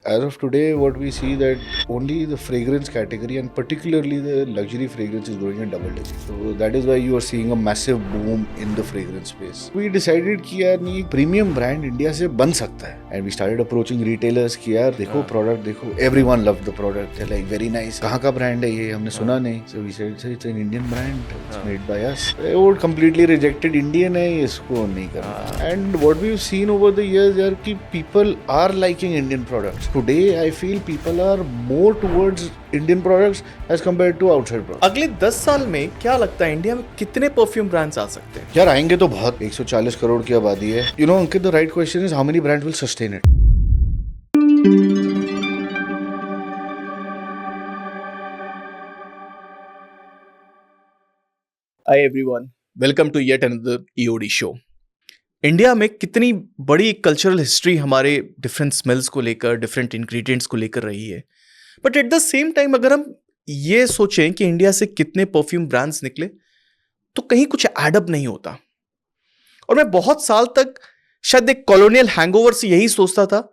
as of today, what we see that only the fragrance category and particularly the luxury fragrance is growing in double digits. So that is why you are seeing a massive boom in the fragrance space. We decided कि यार नहीं premium brand India से बन सकता है, and we started approaching retailers कि यार देखो product देखो, everyone loved the product. They're like very nice. कहाँ का brand है ये, हमने सुना नहीं. So we said it's an Indian brand. It's made by us. They would completely rejected Indian है, इसको नहीं करना. And what we've seen over the years यार कि people are liking Indian products. Today I feel people are more towards Indian products as compared to outside products. अगले 10 साल में क्या लगता है इंडिया में कितने परफ्यूम ब्रांड्स आ सकते हैं? यार आएंगे तो बहुत, 140 करोड़ की आबादी है. You know Ankit, the right question is how many brands will sustain it? Hi everyone, welcome to yet another EOD show. India में कितनी बड़ी कल्चरल हिस्ट्री हमारे डिफरेंट स्मेल्स को लेकर, डिफरेंट इंग्रेडिएंट्स को लेकर रही है. But at the same time अगर हम ये सोचें कि इंडिया से कितने परफ्यूम ब्रांड्स निकले तो कहीं कुछ एडअप नहीं होता. और मैं बहुत साल तक शायद एक कॉलोनियल हैंगओवर से यही सोचता था,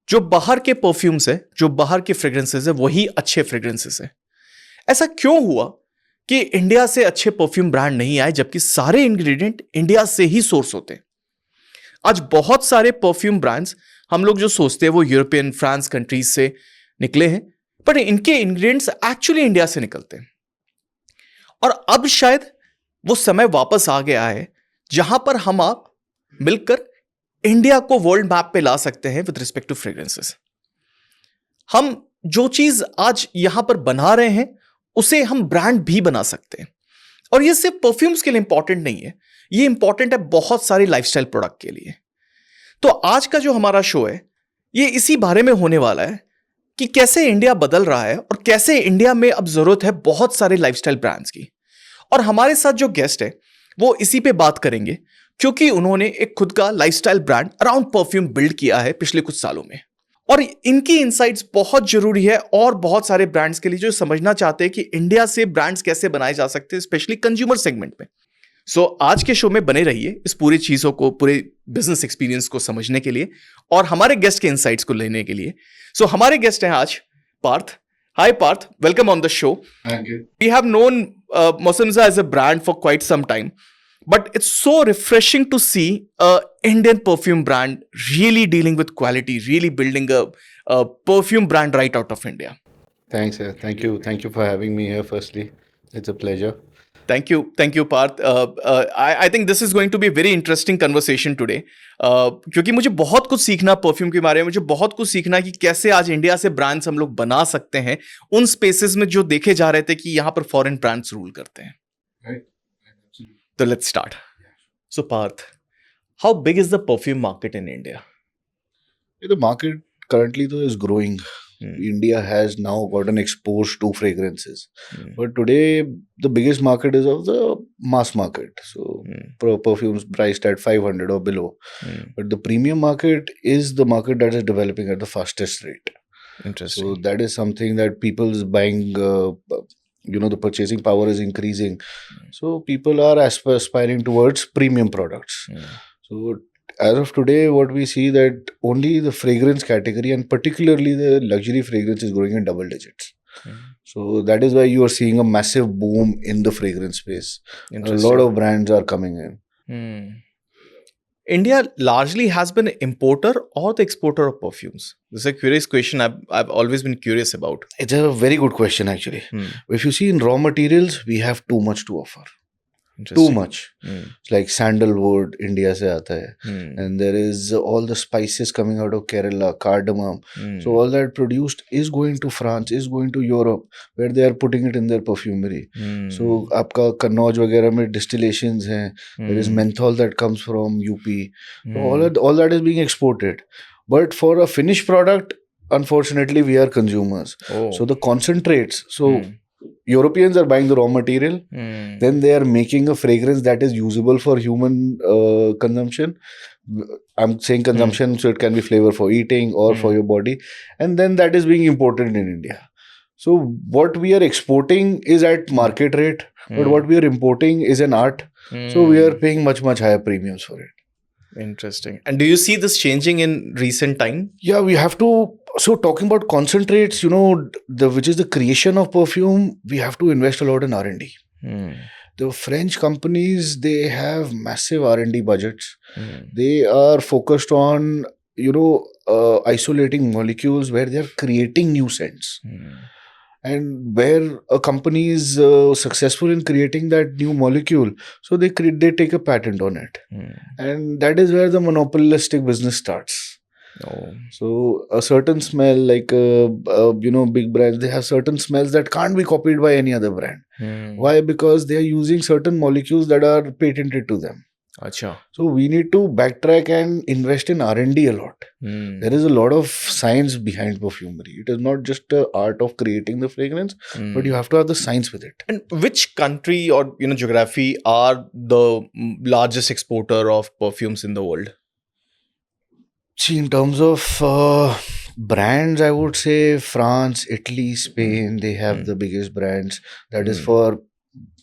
जो बाहर के परफ्यूम्स है, जो बाहर के फ्रेग्रेंसेस है, वही अच्छे फ्रेग्रेंसेस है. ऐसा क्यों हुआ कि इंडिया से अच्छे परफ्यूम ब्रांड नहीं आए जबकि सारे इंग्रेडिएंट इंडिया से ही सोर्स होते हैं? आज बहुत सारे परफ्यूम ब्रांड्स हम लोग जो सोचते हैं वो यूरोपियन, फ्रांस कंट्रीज से निकले हैं, बट इनके इंग्रेडिएंट्स एक्चुअली इंडिया से निकलते हैं. और अब शायद वो समय वापस आ गया है जहां पर हम आप मिलकर इंडिया को वर्ल्ड मैप पे ला सकते हैं विद रिस्पेक्ट टू फ्रेग्रेंसेस. हम जो चीज आज यहां पर बना रहे हैं उसे हम ब्रांड भी बना सकते हैं. और ये सिर्फ परफ्यूम्स के लिए इंपॉर्टेंट नहीं है, ये इंपॉर्टेंट है बहुत सारे लाइफस्टाइल प्रोडक्ट के लिए. तो आज का जो हमारा शो है ये इसी बारे में होने वाला है कि कैसे इंडिया बदल रहा है और कैसे इंडिया में अब जरूरत है बहुत सारे लाइफस्टाइल ब्रांड्स की. और हमारे साथ जो गेस्ट है वो इसी पे बात करेंगे क्योंकि उन्होंने एक खुद का lifestyle brand around perfume build किया है पिछले कुछ सालों में. और इनकी इनसाइट्स बहुत जरूरी है और बहुत सारे ब्रांड्स के लिए जो समझना चाहते हैं कि इंडिया से ब्रांड्स कैसे बनाए जा सकते हैं, स्पेशली कंज्यूमर सेगमेंट में. सो आज के शो में बने रहिए इस पूरी चीजों को, पूरे बिजनेस एक्सपीरियंस को समझने के लिए और हमारे गेस्ट के इनसाइट्स को लेने के लिए. सो हमारे गेस्ट हैं आज Parth. Hi Parth, welcome on the show. Thank you. We have known Mocemsa as a brand for quite some time, but it's so refreshing to see a Indian perfume brand really dealing with quality, really building a perfume brand right out of India. Thanks, sir. Thank you for having me here. Firstly, it's a pleasure. Thank you, Parth. I think this is going to be a very interesting conversation today. क्योंकि मुझे बहुत कुछ सीखना perfume के बारे में, मुझे बहुत कुछ सीखना कि कैसे आज इंडिया से ब्रांड्स हम लोग बना सकते हैं उन स्पेसेस में जो देखे जा रहे थे कि यहाँ पर फॉरेन ब्रांड्स रूल करते हैं. तो let's start. So Parth, how big is the perfume market in India? The market currently though is growing. India has now gotten exposed to fragrances. But today the biggest market is of the mass market. So perfumes priced at 500 or below. But the premium market is the market that is developing at the fastest rate. Interesting. So that is something that people's buying, the purchasing power is increasing. So people are aspiring towards premium products. So as of today, what we see that only the fragrance category and particularly the luxury fragrance is growing in double digits. So that is why you are seeing a massive boom in the fragrance space. A lot of brands are coming in. India largely has been an importer or the exporter of perfumes? This is a curious question I've always been curious about. It's a very good question actually. If you see in raw materials, we have too much to offer. Too much. It's like sandalwood, India se aata hai. And there is all the spices coming out of Kerala, cardamom. So all that produced is going to France, is going to Europe, where they are putting it in their perfumery. So आपका कन्नौज वगैरह में distillations हैं. There is menthol that comes from UP. So all that is being exported. But for a finished product, unfortunately, we are consumers. So the concentrates. Europeans are buying the raw material, then they are making a fragrance that is usable for human consumption. I'm saying consumption, so it can be flavor for eating or for your body, and then that is being imported in India. So what we are exporting is at market rate, but what we are importing is an art. So we are paying much higher premiums for it. Interesting. And do you see this changing in recent time? Yeah, we have to. So talking about concentrates, which is the creation of perfume, we have to invest a lot in R&D. The French companies, they have massive R&D budgets. They are focused on, isolating molecules where they are creating new scents. And where a company is successful in creating that new molecule, so they take a patent on it. And that is where the monopolistic business starts. So a certain smell, like big brands, they have certain smells that can't be copied by any other brand. Why? Because they are using certain molecules that are patented to them. Achha. So we need to backtrack and invest in R&D a lot. There is a lot of science behind perfumery. It is not just the art of creating the fragrance, but you have to have the science with it. And which country or geography are the largest exporter of perfumes in the world? See, in terms of brands, I would say France, Italy, Spain, they have the biggest brands. That is for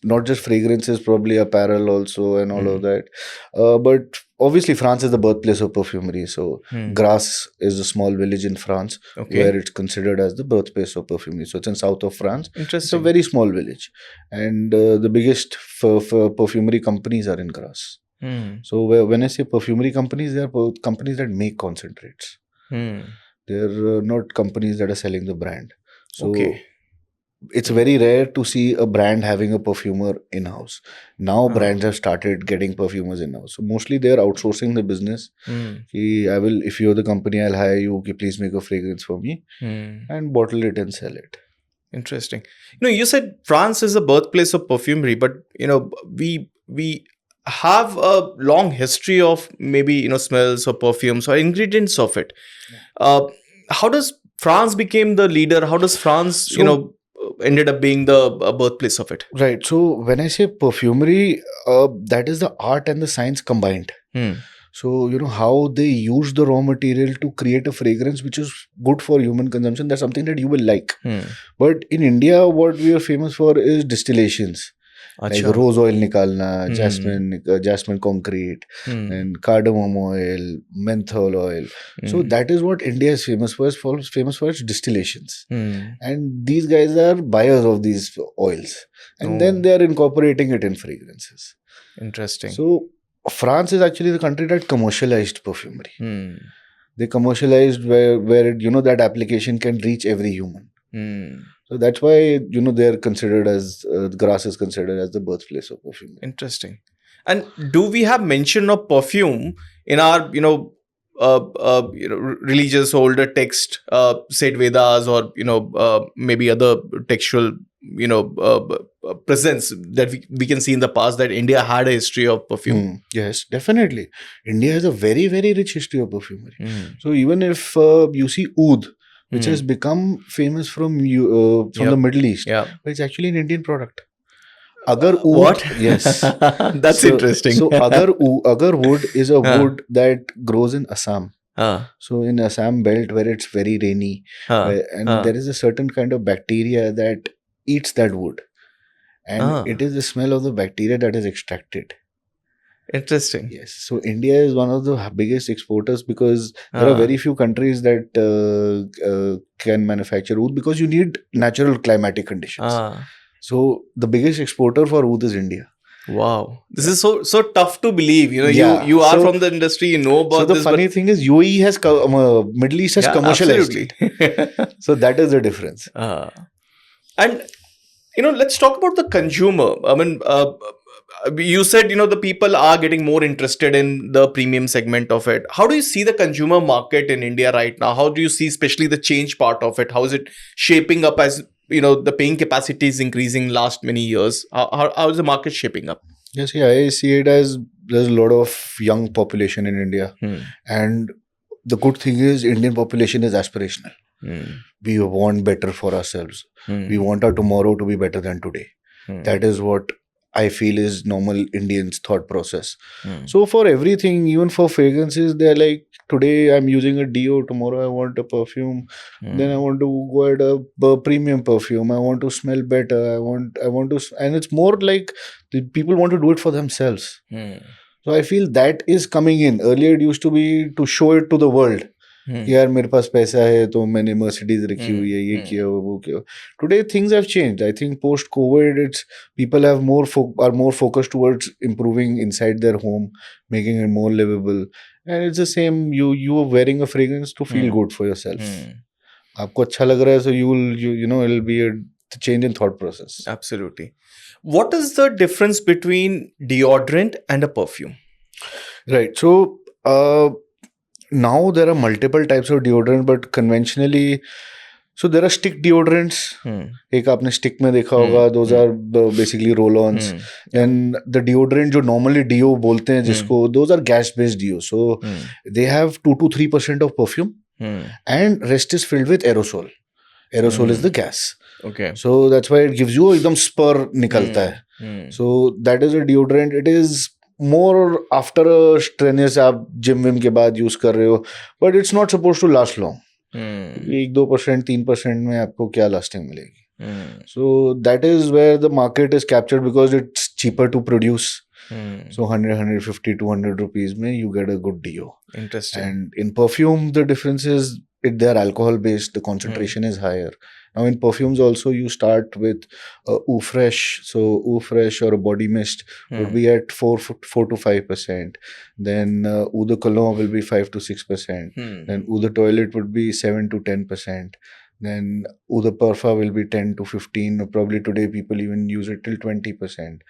not just fragrances, probably apparel also and all of that. But obviously, France is the birthplace of perfumery. So, Grasse is a small village in France where it's considered as the birthplace of perfumery. So, it's in south of France. Interesting. It's a very small village. And the biggest perfumery companies are in Grasse. So, when I say perfumery companies, they are companies that make concentrates. They're not companies that are selling the brand. So, it's very rare to see a brand having a perfumer in-house. Now brands have started getting perfumers in-house. So mostly they're outsourcing the business. If you're the company, I'll hire you. Okay, please make a fragrance for me and bottle it and sell it. Interesting. You said France is the birthplace of perfumery, but we have a long history of maybe smells or perfumes or ingredients of it. How does France became the leader? How does France ended up being the birthplace of it? Right. So when I say perfumery, that is the art and the science combined. So, how they use the raw material to create a fragrance which is good for human consumption. That's something that you will like. But in India, what we are famous for is distillations. Like rose oil nikalna, jasmine concrete, and cardamom oil, menthol oil. So that is what India is famous for. It's famous for its distillations. And these guys are buyers of these oils. And then they are incorporating it in fragrances. Interesting. So France is actually the country that commercialized perfumery. They commercialized where that application can reach every human. So that's why, they're considered as, Grasse is considered as the birthplace of perfume. Interesting. And do we have mention of perfume in our, religious older text, said Vedas or, maybe other textual, presence that we can see in the past that India had a history of perfume? Yes, definitely. India has a very, very rich history of perfumery. So even if you see oud, which has become famous from the Middle East. But it's actually an Indian product. Agar oud, what? Yes. That's interesting. So agar wood is a wood that grows in Assam. So in Assam belt where it's very rainy, there is a certain kind of bacteria that eats that wood. And it is the smell of the bacteria that is extracted. Interesting. Yes. So India is one of the biggest exporters because there are very few countries that can manufacture oud because you need natural climatic conditions. So the biggest exporter for oud is India. Wow. This is so tough to believe. You are from the industry, you know about this. So the funny thing is UAE has, Middle East has commercialized. Absolutely. So that is the difference. And, let's talk about the consumer. I mean, you said, the people are getting more interested in the premium segment of it. How do you see the consumer market in India right now? How do you see especially the change part of it? How is it shaping up as, the paying capacity is increasing last many years? How is the market shaping up? Yes, I see it as there's a lot of young population in India. And the good thing is Indian population is aspirational. We want better for ourselves. We want our tomorrow to be better than today. That is what I feel is normal Indians' thought process. So for everything, even for fragrances, they're like, today I'm using a deo, tomorrow I want a perfume, then I want to go at a premium perfume, I want to smell better, I want to, and it's more like the people want to do it for themselves. So I feel that is coming in. Earlier it used to be to show it to the world. कि यार मेरे पास पैसा है तो मैंने Mercedes रखी हुई है, ये किया वो किया. Today things have changed. I think post COVID it's people have are more focused towards improving inside their home, making it more livable, and it's the same. You are wearing a fragrance to feel good for yourself. आपको अच्छा लग रहा है, so you know it'll be a change in thought process. Absolutely. What is the difference between deodorant and a perfume? Right. So now there are multiple types of deodorant, but conventionally, so there are stick deodorants. एक आपने stick में देखा होगा. Those are basically roll-ons. And the deodorant जो normally deo बोलते हैं जिसको, those are gas-based deo. So they have 2 to 3% of perfume, and rest is filled with aerosol. Aerosol is the gas. Okay. So that's why it gives you एकदम spur निकलता है. So that is a deodorant. It is more after a strenuous आप gym Vim के बाद use कर रहे हो, but it's not supposed to last long. 1-2%, 3% में आपको क्या lasting मिलेगी? So that is where the market is captured because it's cheaper to produce. So 100, 150, 200 rupees में you get a good deo. Interesting. And in perfume the difference is they're alcohol based, the concentration is higher. Now in perfumes also you start with Eau Fresh. So Eau Fresh or a body mist would be at 4 to 5%. Then Eau de Cologne will be 5 to 6%. Then Eau de Toilette would be 7 to 10%. Then Eau de Parfum will be 10 to 15. Probably today people even use it till 20%.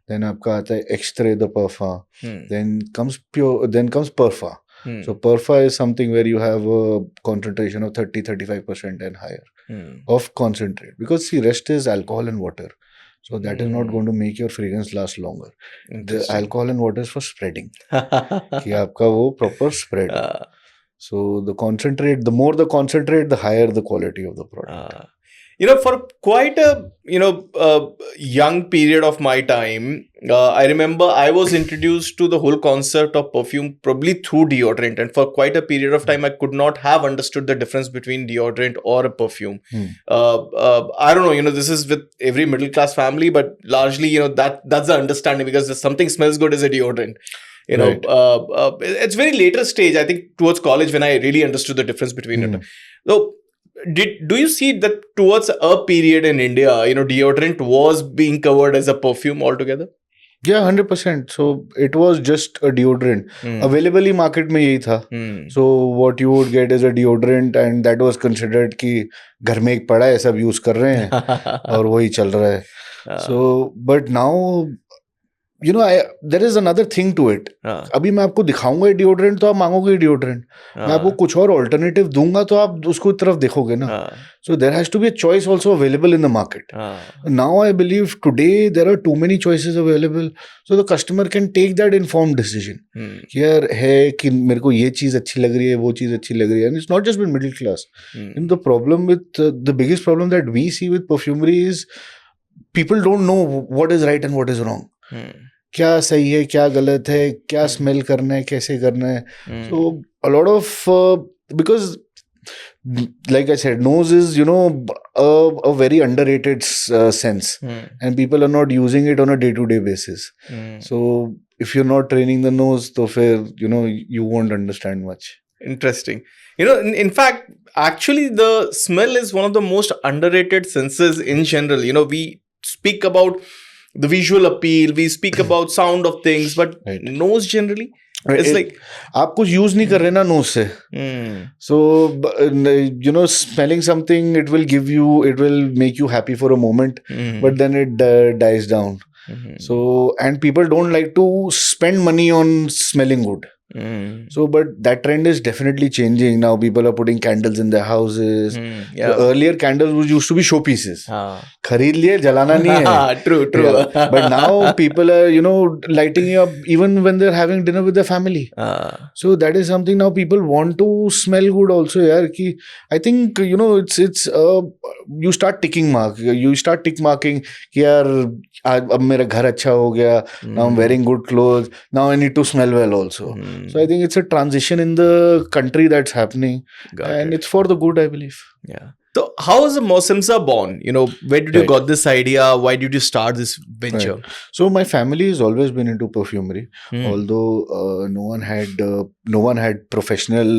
Then आपका आता है Extrait de Parfum. Then comes Parfum. So Parfum is something where you have a concentration of 30-35% and higher of concentrate, because see, rest is alcohol and water, so that is not going to make your fragrance last longer. The alcohol and water is for spreading. कि आपका वो proper spread. So the concentrate, the more the concentrate, the higher the quality of the product. For quite a young period of my time, I remember I was introduced to the whole concept of perfume probably through deodorant, and for quite a period of time I could not have understood the difference between deodorant or a perfume. I don't know, this is with every middle class family, but largely that's the understanding, because if something smells good is a deodorant. Right. It's very later stage, I think towards college, when I really understood the difference between it. So do you see that towards a period in India, deodorant was being covered as a perfume altogether? Yeah, 100%. So it was just a deodorant. Available he market में यही था. So what you would get is a deodorant, and that was considered कि घर में एक पड़ा है, सब use कर रहे हैं और वही चल रहा है. So but now there is another thing to it. अभी मैं आपको दिखाऊंगा डिओड्रेंट तो आप मांगोगे डिओड्रेंट. मैं आपको कुछ और ऑल्टरनेटिव दूंगा तो आप उसको तरफ देखोगे ना. So there has to be a choice also available in the market. Now I believe today there are too many choices available, so the customer can take that informed decision. कि यार है कि मेरे को ये चीज अच्छी लग रही है, वो चीज अच्छी लग रही है. And it's not just with middle class. And the problem with the biggest problem that we see with perfumery is people don't know what is right and what is wrong. क्या सही है, क्या गलत है, क्या स्मेल करना है, कैसे करना है. So a lot of because like I said, nose is a very underrated sense, and people are not using it on a day-to-day basis. So if you're not training the nose, तो फिर you won't understand much. Interesting. In fact, actually the smell is one of the most underrated senses in general. We speak about the visual appeal, we speak about sound of things, but nose generally, it's like आप कुछ use नहीं कर रहे ना nose से. So smelling something, it will make you happy for a moment, but then it dies down. So, and people don't like to spend money on smelling good. So, but that trend is definitely changing. Now people are putting candles in their houses. The earlier candles used to be showpieces. खरीद लिए, जलाना नहीं है. True. Yeah. But now people are, lighting it up even when they're having dinner with their family. So that is something now people want to smell good also. यार कि I think it's you start tick marking कि यार अब मेरा घर अच्छा हो गया. Now I'm wearing good clothes. Now I need to smell well also. So I think it's a transition in the country that's happening. And it's for the good, I believe. Yeah. So how was the Mocemsa born? Where did you Right. got this idea? Why did you start this venture? Right. So my family has always been into perfumery, Hmm. although no one had professional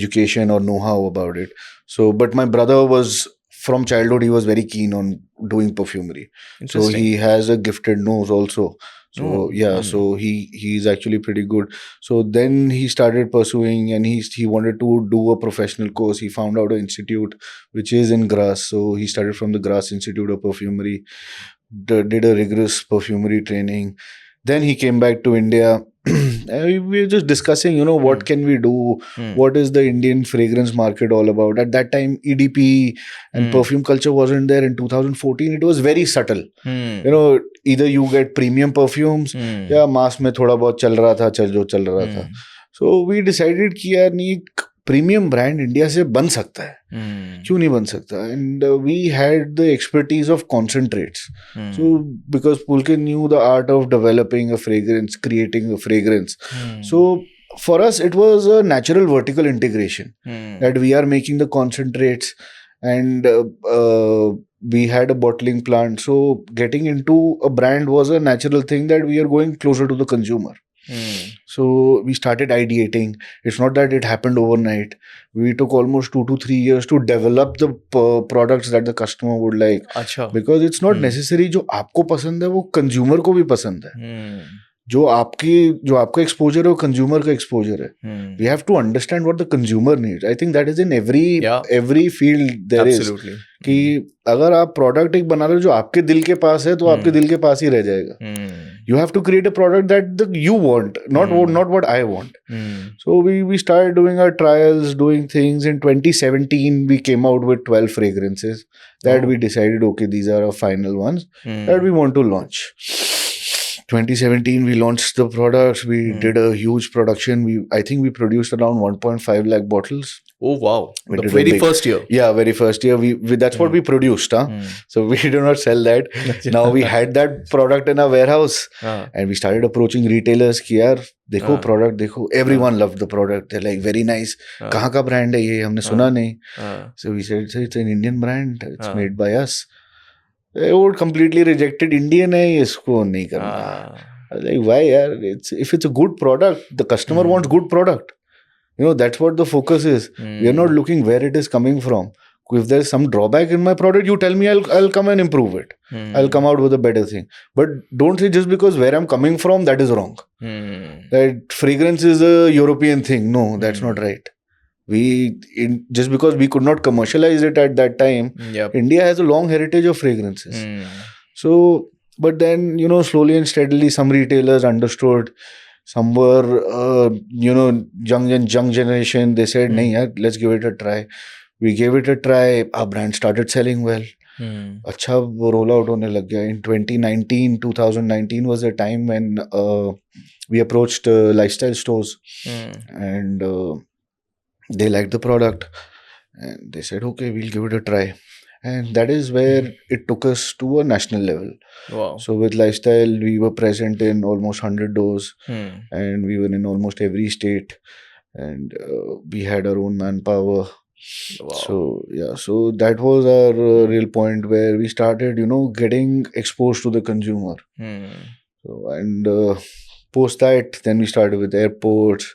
education or know-how about it. So, but my brother was from childhood. He was very keen on doing perfumery. So he has a gifted nose also. So so he's actually pretty good. So then he started pursuing, and he wanted to do a professional course. He found out an institute which is in Grass. So he started from the Grass Institute of Perfumery, did a rigorous perfumery training. Then he came back to India. And we were just discussing, what can we do? What is the Indian fragrance market all about? At that time, EDP and perfume culture wasn't there. In 2014, it was very subtle. Either you get premium perfumes, या mass में थोड़ा बहुत चल रहा था, जो चल रहा था. So we decided कि यार नहीं, प्रीमियम ब्रांड इंडिया से बन सकता है, क्यों नहीं बन सकता. And we had the expertise of concentrates. So because Pulkit knew the art of developing a fragrance, creating a fragrance. So for us it was a natural vertical integration that we are making the concentrates, and we had a bottling plant. So getting into a brand was a natural thing, that we are going closer to the consumer. So we started ideating. It's not that it happened overnight. We took almost 2 to 3 years to develop the products that the customer would like. Because it's not necessary जो आपको पसंद है वो consumer को भी पसंद है. जो आपका एक्सपोजर है वो कंज्यूमर का एक्सपोजर है. We have to understand what the consumer needs. I think that is in every field there is, कि अगर आप प्रोडक्ट एक बना रहे हो जो आपके दिल के पास है, तो आपके दिल के पास ही रह जाएगा. You have to create a product that you want, not what I want. So we started doing our trials, doing things. In 2017 we came out with 12 fragrances that we decided, okay, these are our final ones that we want to launch. 2017 we launched the products. We did a huge production. I think we produced around 1.5 lakh bottles. Oh wow. The very first year. Yeah, very first year. We that's what we produced. So we did not sell that. Now we had that product in our warehouse. And we started approaching retailers कि यार देखो product देखो. Everyone loved the product. They're like, very nice. कहाँ का brand है ये, हमने सुना नहीं. So we said it's an Indian brand. It's made by us. They would completely rejected. Indian है, इसको नहीं करना. Like, why यार? If it's a good product, the customer wants good product. That's what the focus is. We are not looking where it is coming from. If there's some drawback in my product, you tell me, I'll come and improve it. I'll come out with a better thing. But don't say just because where I'm coming from, that is wrong. That fragrance is a European thing. No, that's not right. Just because we could not commercialize it at that time, India has a long heritage of fragrances. So, but then, slowly and steadily, some retailers understood. Some were, young generation. They said, nahi yaar, let's give it a try. We gave it a try. Our brand started selling well. अच्छा वो roll out होने लग गया. In 2019 was a time when we approached lifestyle stores, and they liked the product, and they said, okay, we'll give it a try. And that is where it took us to a national level. Wow. So with lifestyle, we were present in almost 100 doors, and we were in almost every state, and we had our own manpower. Wow. So that was our real point where we started, getting exposed to the consumer. So, and post that, then we started with airports.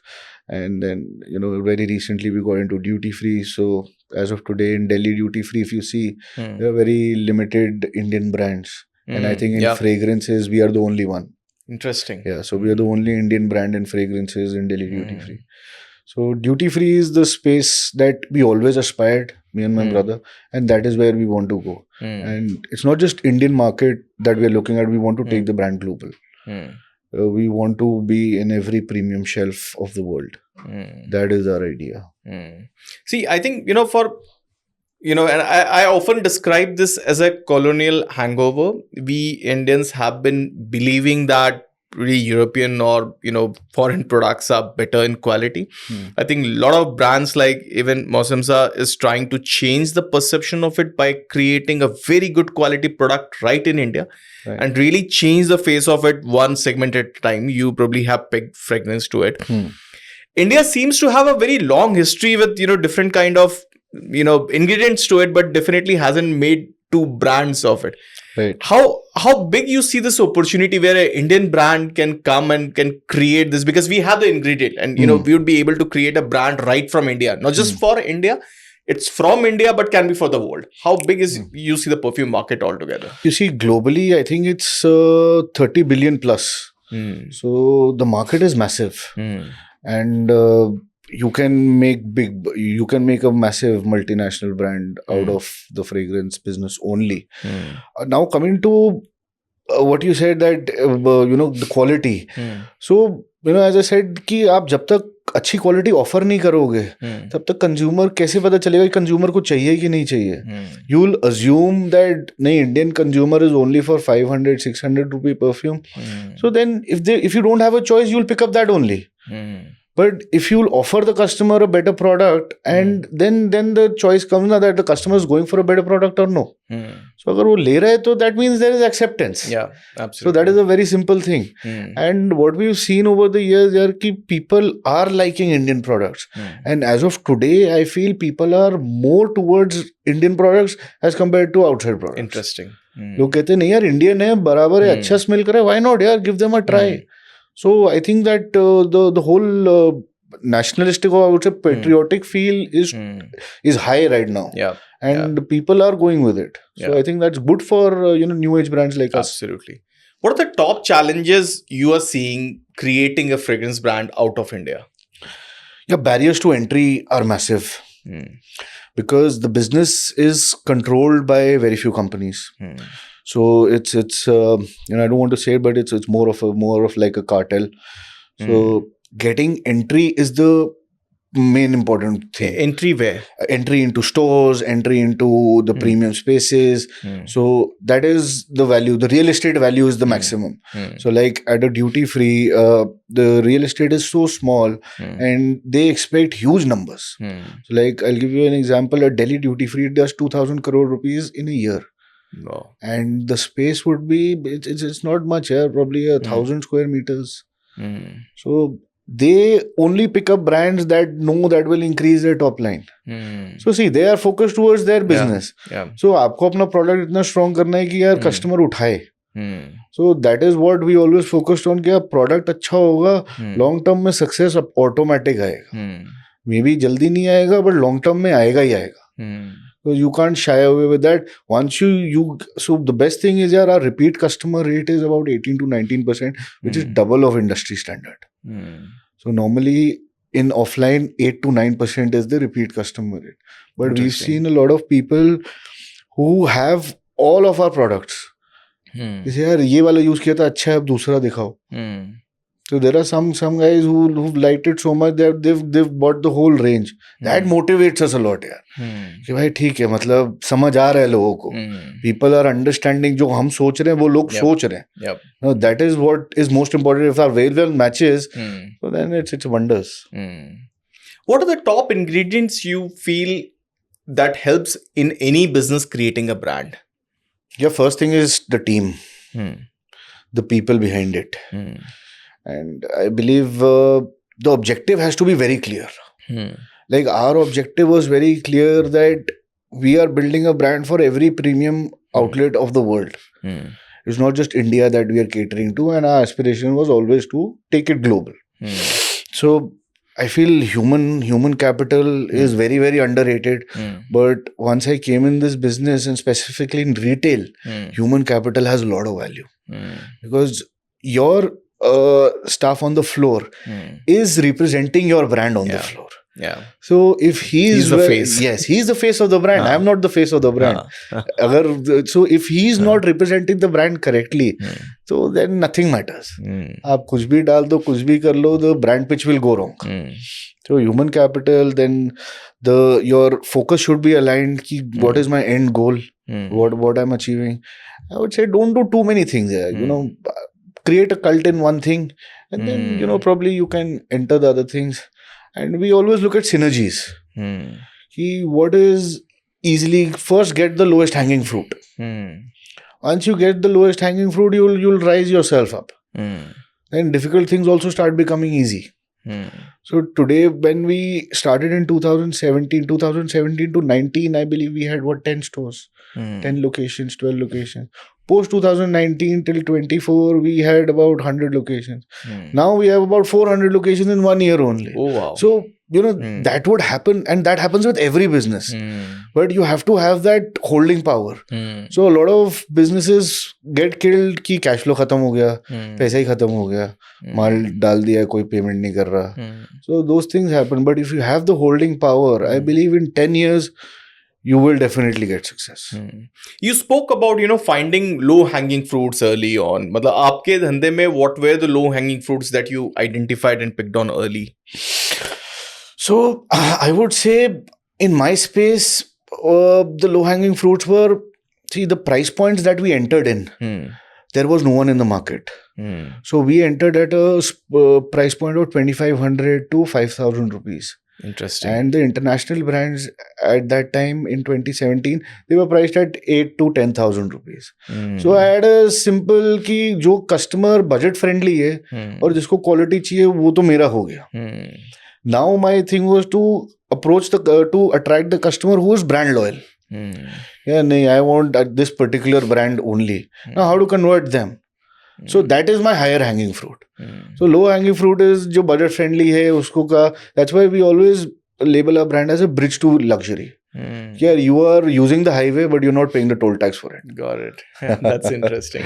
And then, very recently we got into duty free. So as of today in Delhi duty free, if you see, there are very limited Indian brands. And I think in fragrances, we are the only one. Interesting. Yeah, so we are the only Indian brand in fragrances in Delhi duty free. So duty free is the space that we always aspired, me and my brother, and that is where we want to go. And it's not just Indian market that we are looking at. We want to take the brand global. We want to be in every premium shelf of the world. That is our idea. See, I think, and I often describe this as a colonial hangover. We Indians have been believing that really European or, foreign products are better in quality. I think a lot of brands like even Mocemsa is trying to change the perception of it by creating a very good quality product right in India. Right. And really change the face of it one segment at a time. You probably have pegged fragrance to it. India seems to have a very long history with, different kind of ingredients to it, but definitely hasn't made two brands of it. Right. How big you see this opportunity where an Indian brand can come and can create this, because we have the ingredient, and we would be able to create a brand right from India, not just for India. It's from India, but can be for the world. How big is you see the perfume market altogether? You see, globally, I think it's 30 billion plus. So the market is massive, and you can make a massive multinational brand out of the fragrance business only. Now coming to what you said, that the quality. So as I said कि आप जब तक अच्छी quality offer नहीं करोगे तब तक consumer कैसे पता चलेगा कि कंज्यूमर को चाहिए कि नहीं चाहिए. यू विल अज्यूम दैट नहीं, Indian consumer is only for 500-600 rupee perfume. So then if you don't have a choice, you will pick up that only. But if you will offer the customer a better product, and then the choice comes now that the customer is going for a better product or no. So अगर वो ले रहे हैं तो that means there is acceptance. Yeah, absolutely. So that is a very simple thing. And what we've seen over the years are कि people are liking Indian products. And as of today, I feel people are more towards Indian products as compared to outside products. Interesting. लोग कहते नहीं यार Indian है, बराबर है, अच्छा smell करे, why not यार, give them a try. So I think that the whole nationalistic, or I would say patriotic feel is high right now. Yeah. And people are going with it. So I think that's good for new age brands like us. Absolutely. What are the top challenges you are seeing creating a fragrance brand out of India? Yeah, barriers to entry are massive. Because the business is controlled by very few companies. So it's I don't want to say it, but it's more of like a cartel. So getting entry is the main important thing. Entry where? Entry into stores, entry into the premium spaces. So that is the value. The real estate value is the maximum. So like at a duty free, the real estate is so small and they expect huge numbers. So like I'll give you an example. A Delhi duty free does 2,000 crore rupees in a year. No. And the space would be, it's not much, probably 1,000 square meters. So they only pick up brands that know that will increase their top line. So see, they are focused towards their business. So आपको अपना product इतना strong करना है कि यार customer उठाए. So that is what we always focused on, कि यार product अच्छा होगा, long term में success automatic आएगा. Maybe जल्दी नहीं आएगा, but long term में आएगा ही आएगा. So you can't shy away with that. Once so the best thing is our repeat customer rate is about 18 to 19%, which is double of industry standard. So normally in offline 8 to 9% is the repeat customer rate. But we've seen a lot of people who have all of our products. जैसे यार ये वाला use किया था, अच्छा है, अब दूसरा दिखाओ. So there are some guys who've liked it so much that they've bought the whole range. That motivates us a lot यार. कि भाई ठीक है, मतलब समझ आ रहा है लोगों को. People are understanding जो हम सोच रहे हैं वो लोग सोच रहे हैं. Now that is what is most important. If our well matches, so then it's wonders. What are the top ingredients you feel that helps in any business creating a brand? Yeah, first thing is the team, the people behind it. And I believe the objective has to be very clear. Like our objective was very clear that we are building a brand for every premium outlet of the world. It's not just India that we are catering to, and our aspiration was always to take it global. So I feel human capital is very, very underrated. But once I came in this business, and specifically in retail, human capital has a lot of value. Because your staff on the floor is representing your brand on the floor. So if he's the face. Yes, he's the face of the brand. I'm not the face of the brand. So if he's not representing the brand correctly, so then nothing matters. आप कुछ भी डाल दो, कुछ भी कर लो, the brand pitch will go wrong. So human capital, then your focus should be aligned. Ki what is my end goal? What I'm achieving? I would say don't do too many things there. Create a cult in one thing, and then probably you can enter the other things. And we always look at synergies. What is easily, first get the lowest hanging fruit. Once you get the lowest hanging fruit, you'll rise yourself up. Then difficult things also start becoming easy. So today, when we started in 2017 to 19, I believe we had 10 stores, 10 locations, 12 locations. Post 2019 till 24, we had about 100 locations. Now we have about 400 locations in 1 year only. Oh wow! So that would happen, and that happens with every business. But you have to have that holding power. So a lot of businesses get killed कि cash flow खत्म हो गया, पैसा ही खत्म हो गया, माल डाल दिया, कोई पेमेंट नहीं कर रहा. So those things happen. But if you have the holding power, I believe in 10 years, you will definitely get success. You spoke about, finding low-hanging fruits early on. मतलब आपके धंधे में what were the low-hanging fruits that you identified and picked on early? So I would say in my space, the low-hanging fruits were, the price points that we entered in. There was no one in the market. So we entered at a price point of 2,500 to 5,000 rupees. Interesting. And the international brands at that time in 2017, they were priced at 8 to 10,000 rupees. So I had a simple कि जो customer budget friendly है और जिसको quality चाहिए वो तो मेरा हो गया. Now my thing was to approach to attract the customer who is brand loyal. Yeah, nahi, I want this particular brand only. Now how to convert them? So that is my higher hanging fruit. So low hanging fruit is जो budget friendly है उसको का. That's why we always label our brand as a bridge to luxury. Yeah, you are using the highway but you're not paying the toll tax for it. Got it. That's interesting.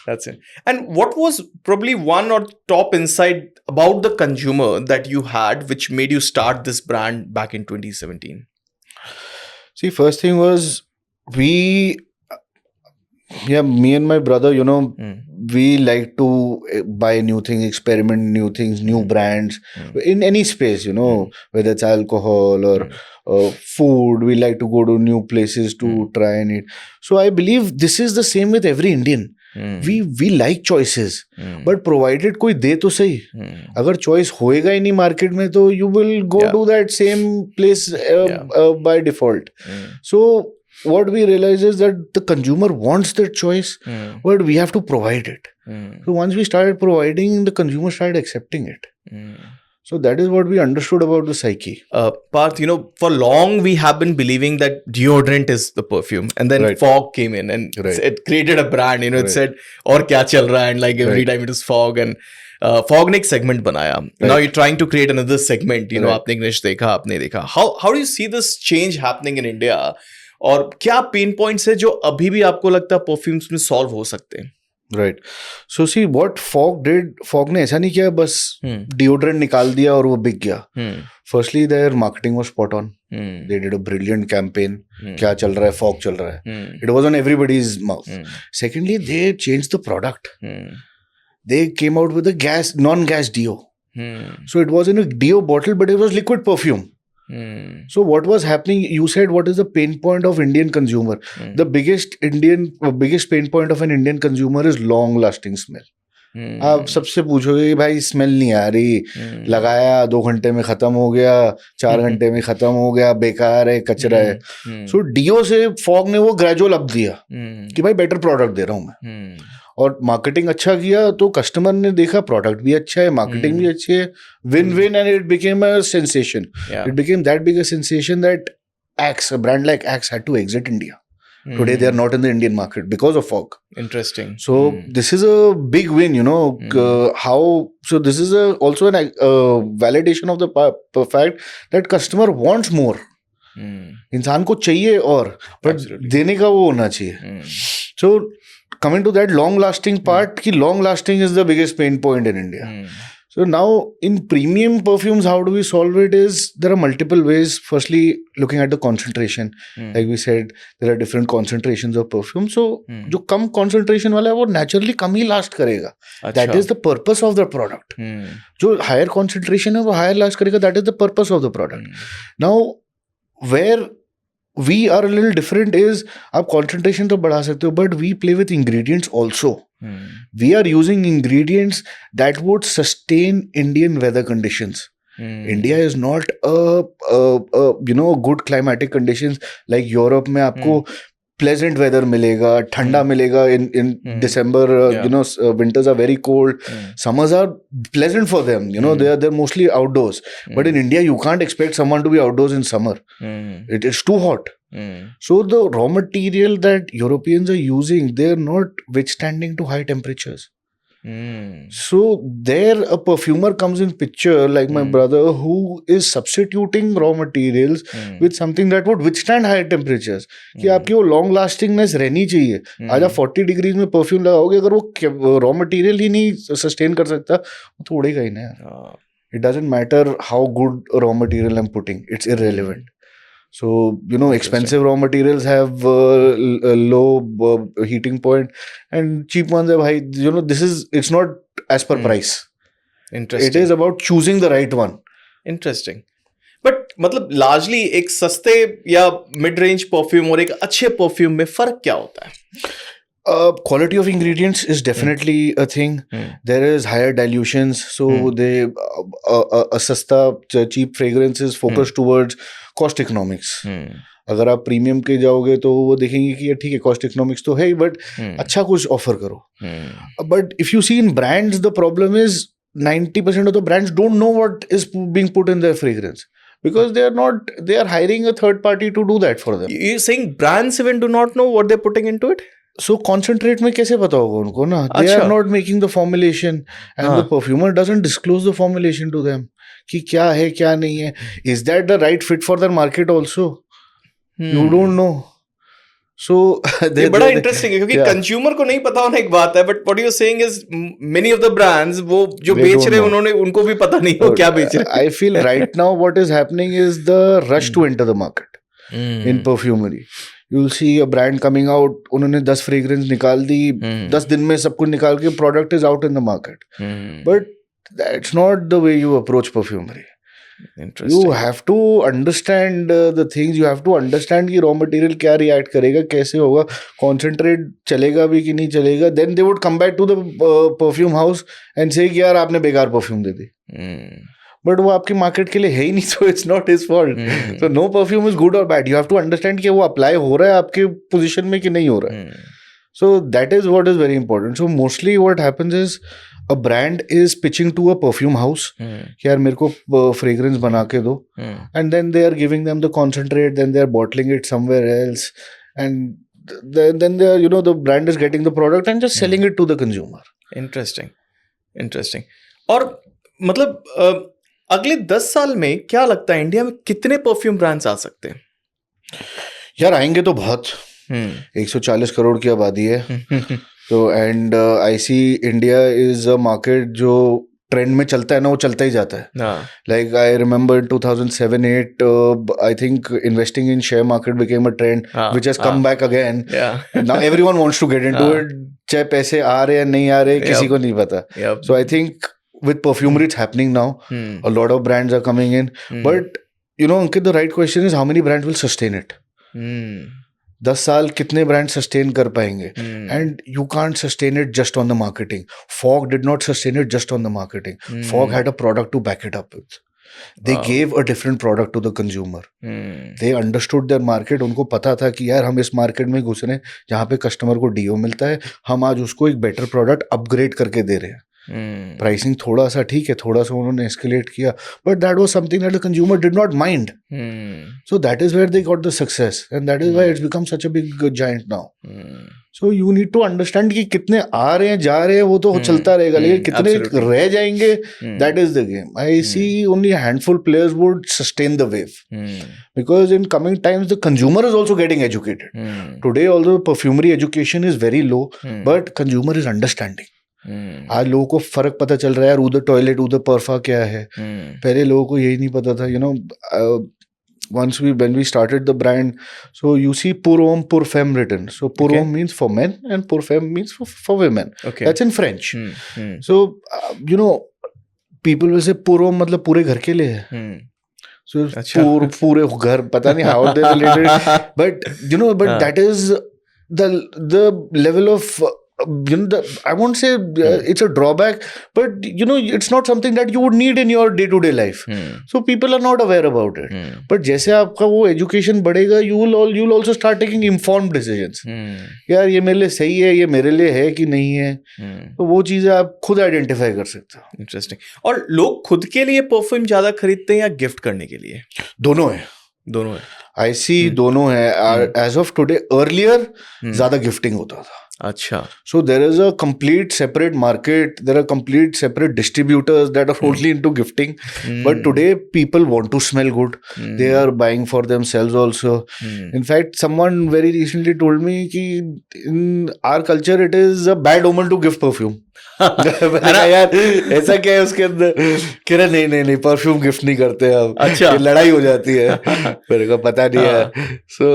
That's it. And what was probably one or top insight about the consumer that you had which made you start this brand back in 2017? See, first thing was me and my brother, we like to buy new things, experiment new things, new brands in any space, whether it's alcohol or food. We like to go to new places to try and eat. So I believe this is the same with every Indian. We like choices, but provided कोई दे तो सही. अगर choice होएगा ही नहीं market में तो you will go to that same place by default. So what we realize is that the consumer wants that choice, but we have to provide it. So once we started providing, the consumer started accepting it. So that is what we understood about the psyche. Parth, for long we have been believing that deodorant is the perfume, and then fog came in and it created a brand. It said "और क्या चल रहा है," and like every time it is fog, and fog ने एक segment बनाया. Now you're trying to create another segment. आपने एक निश देखा, आपने देखा. How do you see this change happening in India? और क्या पेन पॉइंट्स है जो अभी भी आपको लगता है परफ्यूम्स में सॉल्व हो सकते हैं? Right. So see what fog did. Fog ने ऐसा नहीं किया बस deodorant निकाल दिया और वो बिक गया. Firstly, their marketing was spot on. They did a brilliant campaign. क्या चल रहा है? Fog चल रहा है. It was on everybody's mouth. Secondly, they changed the product. They came out with a non-gas deo. So it was in a deo bottle, but it was liquid perfume. So what was happening? You said what is the pain point of Indian consumer? The biggest pain point of an Indian consumer is long-lasting smell. आप सबसे पूछोगे भाई smell नहीं आ रही, लगाया 2 घंटे में खत्म हो गया, 4 घंटे में खत्म हो गया, बेकार है, कचरा है. सो डीओ से फॉग ने वो ग्रेजुअल अप दिया कि भाई बेटर प्रोडक्ट दे रहा हूँ मैं, और मार्केटिंग अच्छा किया तो कस्टमर ने देखा प्रोडक्ट भी अच्छा है, मार्केटिंग भी अच्छी है, win win, and it became a sensation. It became that big a sensation that Axe, a brand like Axe, had to exit India. Today they are not in the Indian market because of fog. Interesting. So this is a big win, so this is also a validation of the fact that customer wants more. इंसान को चाहिए और but देने का वो होना चाहिए. So coming to that long lasting part, कि long lasting is the biggest pain point in India. So now in premium perfumes, how do we solve it is there are multiple ways. Firstly, looking at the concentration. Like we said, there are different concentrations of perfume. So जो कम concentration वाला है वो naturally कम ही last करेगा. That is the purpose of the product. जो higher concentration है वो higher last करेगा. That is the purpose of the product. Now where we are a little different is आप concentration तो बढ़ा सकते हो, but we play with ingredients also. We are using ingredients that would sustain Indian weather conditions. India is not a good climatic conditions like Europe में आपको pleasant weather मिलेगा, ठंडा मिलेगा in December, winters are very cold, summers are pleasant for them, they're mostly outdoors, but in India you can't expect someone to be outdoors in summer. It is too hot. So the raw material that Europeans are using, they're not withstanding to high temperatures. So there a perfumer comes in picture, like my brother, who is substituting raw materials with something that would withstand higher temperatures. कि आपकी वो long lastingness रहनी चाहिए. आज आप 40 degrees में perfume लगाओगे, अगर वो रॉ मटेरियल ही नहीं सस्टेन कर सकता, वो तो उड़ेगा ही ना. It doesn't matter how good raw material I'm putting, it's irrelevant. So, expensive raw materials have a low heating point, and cheap ones have high, it's not as per price. Interesting. It is about choosing the right one. Interesting. But मतलब largely एक सस्ते या mid range perfume और एक अच्छे perfume में फर्क क्या होता है? Quality of ingredients is definitely a thing. There is higher dilutions, so they a sasta cheap fragrance is focused towards cost economics. अगर आप प्रीमियम के जाओगे तो वो देखेंगे कि ठीक है, कॉस्ट इकोनॉमिक्स तो है, बट अच्छा कुछ ऑफर करो. But if you see in brands, the problem is 90% of the brands don't know what is being put in their fragrance. Because they are hiring a third party to do that for them. You're saying brands even do not know what they're putting into it? So concentrate में कैसे पता होगा उनको ना? They are not making the formulation, and the perfumer doesn't disclose the formulation to them कि क्या है क्या नहीं है. Is that the right fit for their market also? You don't know. So ये बड़ा इंटरेस्टिंग है, क्योंकि कंज्यूमर को नहीं पता होना एक बात है, but what you saying is many of the brands वो जो बेच रहे हैं उनको भी पता नहीं हो क्या बेच रहे हैं. I feel right now what is happening is the rush to enter the market in perfumery. You'll see a brand coming out, उन्होंने 10 fragrance निकाल दी, 10 दिन में सब कुछ निकाल के product is out in the market. But that's not the way you approach perfumery. You have to understand the things. You have to understand कि raw material क्या react करेगा, कैसे होगा, concentrate चलेगा भी कि नहीं चलेगा. Then they would come back to the perfume house and say कि यार आपने बेकार perfume दे दी. बट वो आपकी मार्केट के लिए है ही नहीं, so it's not his fault. So no perfume is good or bad. You have to understand कि वो अप्लाई हो रहा है आपके पोजीशन में कि नहीं हो रहा है. So that is what is very important. So mostly what happens is a brand is pitching to a perfume house कि यार मेरे को fragrance बना के दो, and then they are giving them the concentrate, then they are bottling it somewhere else, and then they are, the brand is getting the product and just selling it to the consumer. Interesting. और मतलब अगले 10 साल में क्या लगता है India में कितने परफ्यूम ब्रांड्स आ सकते हैं? यार आएंगे तो बहुत. 140 करोड़ की आबादी है. तो and I see India is a market जो ट्रेंड में चलता है ना, वो चलता ही जाता है. Like I remember 2007-8 I think investing in share market became a trend which has come back again. Now everyone wants to get into it. चाहे पैसे आ रहे हैं नहीं आ रहे, किसी को नहीं पता. So I think with perfumery it's happening now. A lot of brands are coming in. But Ankit, the right question is how many brands will sustain it? 10 साल कितने ब्रांड सस्टेन कर पाएंगे? And you can't sustain it just on the marketing. Fog did not sustain it just on the marketing. Fog had a product to back it up with. They gave a different product to the consumer. They understood their market. उनको पता था कि यार हम इस market में घुस रहे हैं जहाँ पे कस्टमर को डीओ मिलता है, हम आज उसको एक बेटर प्रोडक्ट अपग्रेड करके दे रहे हैं. प्राइसिंग थोड़ा सा ठीक है, थोड़ा सा उन्होंने एस्केलेट किया, but that was something that the consumer did not mind. So that is where they got the success, and that is why it's become such a big giant now. So you need to understand कि कितने आ रहे हैं जा रहे हैं, वो तो चलता रहेगा, लेकिन कितने रह जाएंगे, that is the game. I see only handful players would sustain the wave, because in coming times the consumer is also getting educated. Today although perfumery education is very low, but consumer is understanding. आज लोगों को फर्क पता चल रहा है यार, उधर टॉयलेट उधर परफा क्या है. पहले लोगों को यही नहीं पता था. Once when we started the brand, so you see Pourhomme, Perfume written. So Pourhomme means for men and Perfume means for women. That's in French. So people will say Pourhomme मतलब पूरे घर के लिए है. So पूरे घर, पता नहीं how they related, but but that is the level of I won't say it's a drawback, but it's not something that you would need in your day-to-day life. So people are not aware about it. But जैसे आपका वो education बढ़ेगा, you'll also start taking informed decisions. यार ये मेरे लिए सही है, ये मेरे लिए है कि नहीं है, तो वो चीजें आप खुद आइडेंटिफाई कर सकते हो. इंटरेस्टिंग. और लोग खुद के लिए परफ्यूम ज्यादा खरीदते हैं या गिफ्ट करने के लिए? दोनों है. आई सी दोनों है. एज ऑफ टुडे, अर्लियर ज्यादा गिफ्टिंग होता था. अच्छा. So there is a complete separate market. There are complete separate distributors that are only into gifting. But today people want to smell good. They are buying for themselves also. In fact, someone very recently told me that in our culture it is a bad omen to give perfume. यार ऐसा क्या है उसके अंदर? कह रहा नहीं perfume gift नहीं करते अब. अच्छा. लड़ाई हो जाती है. मेरे को पता नहीं है. So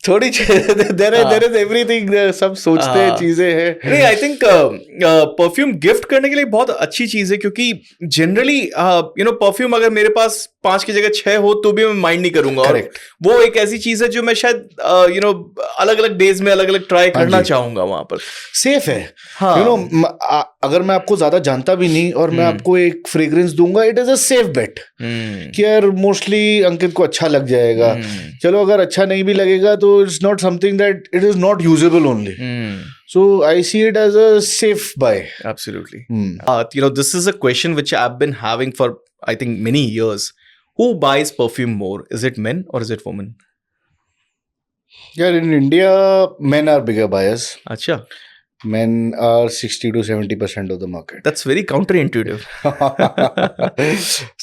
थोड़ी देर इज एवरीथिंग. सब सोचते हैं, चीजें हैं. नहीं, आई थिंक परफ्यूम गिफ्ट करने के लिए बहुत अच्छी चीज है, क्योंकि जनरली परफ्यूम अगर मेरे पास 5 की जगह 6 हो तो भी मैं माइंड नहीं करूंगा. और वो एक ऐसी चीज है जो मैं शायद अलग अलग डेज में अलग अलग ट्राई करना चाहूंगा. वहां पर सेफ है. अगर मैं आपको ज्यादा जानता भी नहीं और मैं आपको एक फ्रेग्रेंस दूंगा, it is a safe bet कि यार मोस्टली अंकित को अच्छा लग जाएगा. चलो अगर अच्छा नहीं भी लगेगा तो it's not something that it is not usable only. So I see it as a safe buy. Absolutely. This is a question which I've been having for I think many years. Who buys perfume more? Is it men or is it women? Yeah, in India, men are bigger buyers. Acha. Men are 60 to 70% of the market. That's very counterintuitive.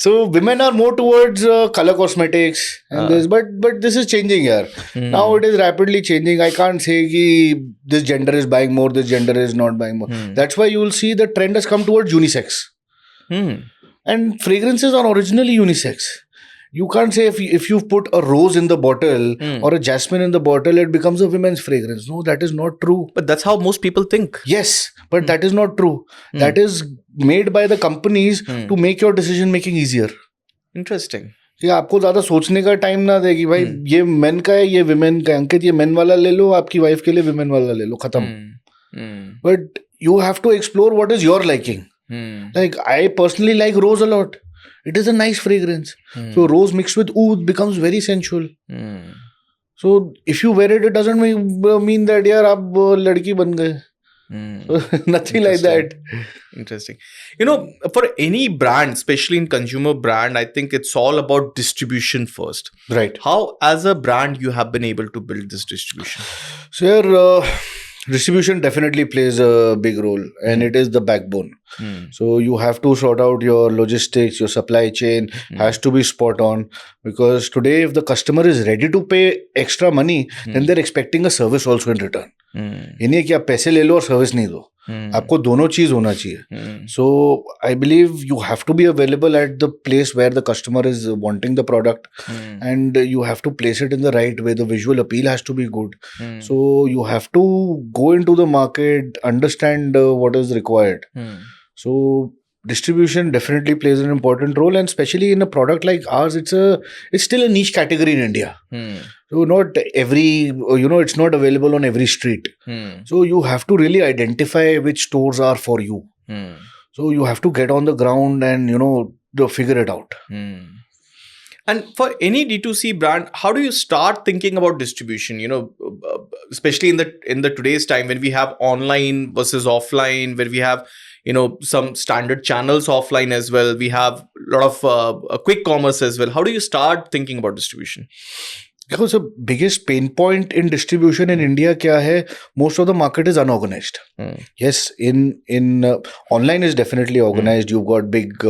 So women are more towards color cosmetics and this, but this is changing here. Now it is rapidly changing. I can't say ki this gender is buying more, this gender is not buying more. That's why you will see the trend has come towards unisex. And fragrances are originally unisex. You can't say if you put a rose in the bottle or a jasmine in the bottle, it becomes a women's fragrance. No, that is not true. But that's how most people think. Yes, but that is not true. That is made by the companies to make your decision making easier. Interesting. ये आपको ज्यादा सोचने का time ना देगी भाई. ये main का है, ये विमेन का है. अंकित ये मेन वाला ले लो, आपकी वाइफ के लिए विमेन वाला ले लो, खत्म. But you have to explore what is your liking. Like I personally like rose a lot. It is a nice fragrance. So rose mixed with oud becomes very sensual. So if you wear it, it doesn't mean that yaar aap ladki ban gaye. Nothing like that. Interesting. For any brand, especially in consumer brand, I think it's all about distribution first. Right. How as a brand you have been able to build this distribution? So here, distribution definitely plays a big role, and it is the backbone. So you have to sort out your logistics, your supply chain has to be spot on, because today if the customer is ready to pay extra money, then they're expecting a service also in return. ये नहीं है कि आप पैसे ले लो और service नहीं दो. आपको दोनों चीज होना चाहिए. So I believe you have to be available at the place where the customer is wanting the product, and you have to place it in the right way. The visual appeal has to be good. So you have to go into the market, understand what is required. So distribution definitely plays an important role, and especially in a product like ours, it's still a niche category in India. So not every, it's not available on every street. So you have to really identify which stores are for you. So you have to get on the ground and figure it out. And for any D2C brand, how do you start thinking about distribution? Especially in the today's time when we have online versus offline, where we have some standard channels offline as well. We have a lot of quick commerce as well. How do you start thinking about distribution? Because the biggest pain point in distribution in India kya hai? Most of the market is unorganized. Yes, in online is definitely organized. You've got big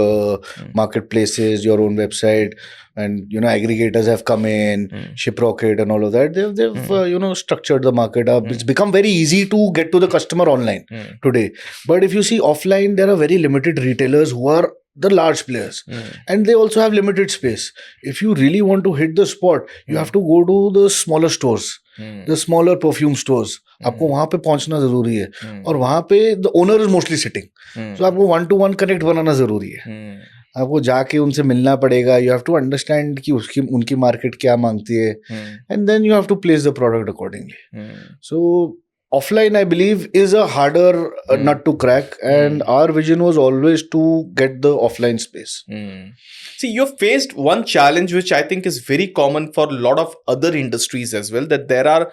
marketplaces, your own website, and aggregators have come in, Shiprocket and all of that. They've structured the market up. It's become very easy to get to the customer online today. But if you see offline, there are very limited retailers who are the large players, and they also have limited space. If you really want to hit the spot, you have to go to the smaller stores, the smaller perfume stores. आपको वहाँ पे पहुँचना जरूरी है, और वहाँ पे the owner is mostly sitting. So आपको 1-to-1 connect बनाना जरूरी है. आपको जाके उनसे मिलना पड़ेगा. You have to understand कि उनकी market क्या मांगती है, and then you have to place the product accordingly. So offline, I believe, is a harder nut to crack, and our vision was always to get the offline space. See, you've faced one challenge which I think is very common for a lot of other industries as well, that there are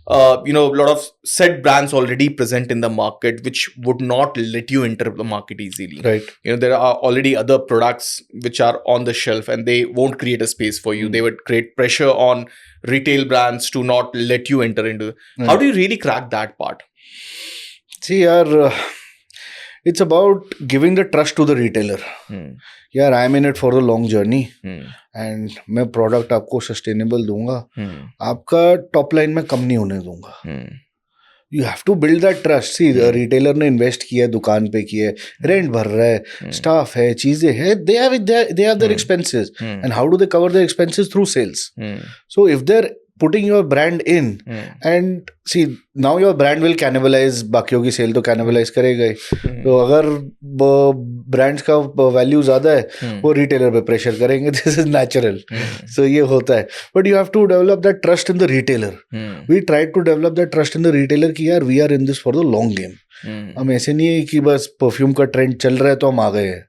a lot of set brands already present in the market which would not let you enter the market easily. Right. There are already other products which are on the shelf and they won't create a space for you. They would create pressure on retail brands to not let you enter into. How do you really crack that part? See, it's about giving the trust to the retailer. यार I am in it for the long journey and मैं product आपको sustainable दूंगा, आपका top line में कम नहीं होने दूंगा. You have to build that trust. See retailer ने इन्वेस्ट किया है, दुकान पे किया है, रेंट भर रहा है, स्टाफ है, चीजें हैं, they have their expenses, and how do they cover their expenses through sales. So if they are putting your brand in and see now your brand will cannibalize, बाकियों की सेल तो cannibalize करेगा ही. तो अगर brands का value ज़्यादा है वो रिटेलर पे प्रेशर करेंगे. This is natural. सो ये होता है, but you have to develop that trust in the retailer. We try to develop that trust in the retailer कि यार we are in this for the long game. हम ऐसे नहीं है कि बस परफ्यूम का ट्रेंड चल रहा है तो हम आ गए हैं.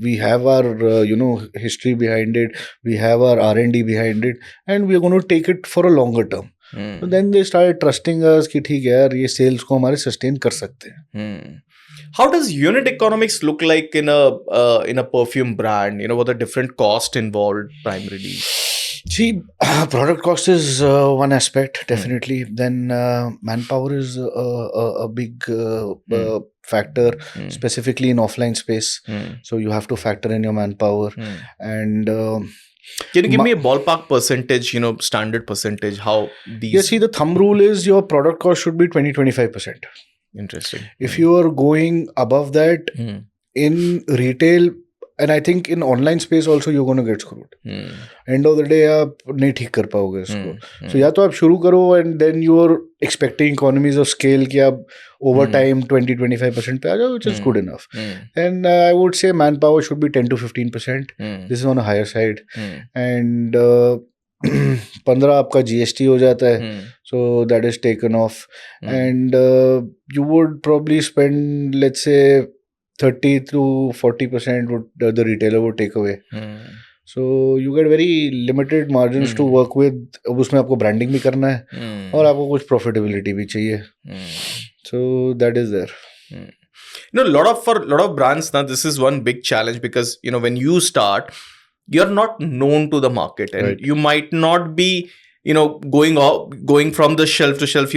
We have our history behind it, we have our R&D behind it, and we are going to take it for a longer term. Then they started trusting us कि ठीक है यार, ये सेल्स को हमारे सस्टेन कर सकते हैं. How does unit economics look like in a perfume brand? What are the different costs involved primarily? See, product cost is one aspect, definitely. Then manpower is a big factor, specifically in offline space. So you have to factor in your manpower. And can you give me a ballpark percentage, standard percentage, how these... Yeah, see, the thumb rule is your product cost should be 20-25%. Interesting. If you are going above that in retail, and I think in online space also you're going to get screwed. End of the day आप नहीं ठीक कर पाओगे इसको. So या तो आप शुरू करो and then you are expecting economies of scale कि आप over time 20-25% पे आ जाओ, which is good enough. And I would say manpower should be 10-15%. This is on a higher side. And 15 आपका GST हो जाता है, so that is taken off. And you would probably spend, let's say, 30-40% would the retailer would take away. So you get very limited margins to work with. अब उसमें आपको branding भी करना है और आपको कुछ profitability भी चाहिए. So that is there. For a lot of brands now, this is one big challenge because when you start, you're not known to the market, and you might not be going from the shelf to shelf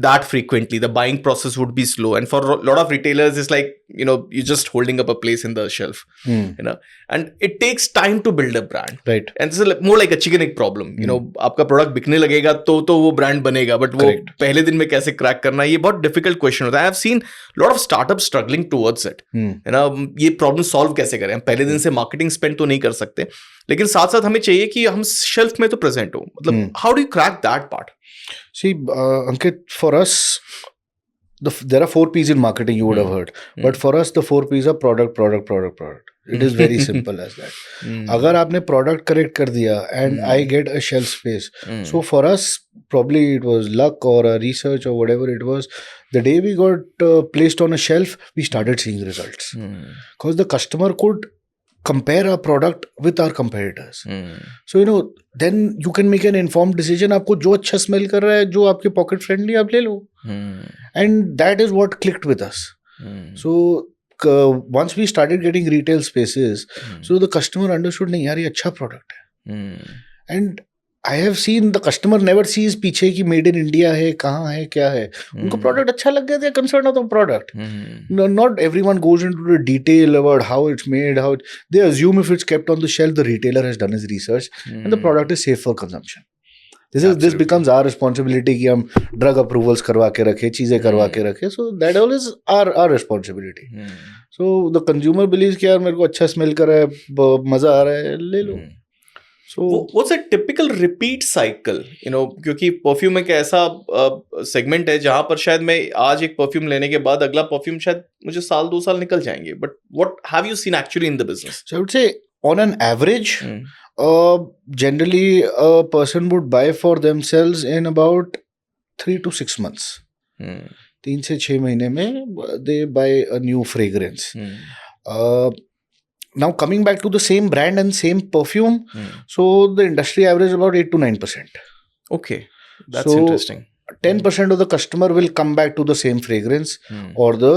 that frequently. The buying process would be slow, and for a lot of retailers it's like you're just holding up a place in the shelf. And it takes time to build a brand, right? And this is more like a chicken egg problem. आपका product बिकने लगेगा तो वो brand बनेगा, but वो पहले दिन में कैसे क्रैक करना है, ये बहुत डिफिकल्ट क्वेश्चन होता है. I have seen lot of startup struggling towards it. ये प्रॉब्लम सॉल्व कैसे करें. हम पहले दिन से मार्केटिंग स्पेंड तो नहीं कर सकते, लेकिन साथ साथ हमें चाहिए कि हम शेल्फ में तो प्रेजेंट हो. मतलब how do you crack that part? See, Ankit, for us, there are 4 P's in marketing, you would have heard. But for us, the 4 P's are product. It is very simple as that. अगर आपने product correct कर दिया and I get a shelf space. So for us, probably it was luck or a research or whatever it was. The day we got placed on a shelf, we started seeing results. Because the customer could compare our product with our competitors. So then you can make an informed decision. आपको जो अच्छा smell कर रहा है, जो आपके pocket friendly, आप ले लो. And that is what clicked with us. So once we started getting retail spaces, so the customer understood नहीं यार ये अच्छा product है. And I have seen the customer never sees पीछे की made in India है, कहाँ है, क्या है. उनको product अच्छा लग गया, they are concerned about the product. Not everyone goes into the detail about how it's made, they assume if it's kept on the shelf, the retailer has done his research and the product is safe for consumption. This becomes our responsibility कि हम drug approvals करवा के रखें, चीजें करवा के रखें. So that all is our responsibility. So the consumer believes कि यार मेरे को अच्छा smell कर रहा है, मजा आ रहा है, ले लो. So what's a typical repeat cycle? क्योंकि परफ्यूम एक ऐसा सेगमेंट है जहां पर शायद मैं आज एक परफ्यूम लेने के बाद अगला परफ्यूम शायद मुझे 1-2 साल निकल जाएंगे. But what have you seen actually in the business? So I would say on an average, generally a person would buy for themselves in about 3 to 6 months. 3 से 6 महीने में they buy a new fragrance. Now coming back to the same brand and same perfume, so the industry average is about 8 to 9%. Okay, that's interesting. 10% of the customer will come back to the same fragrance or the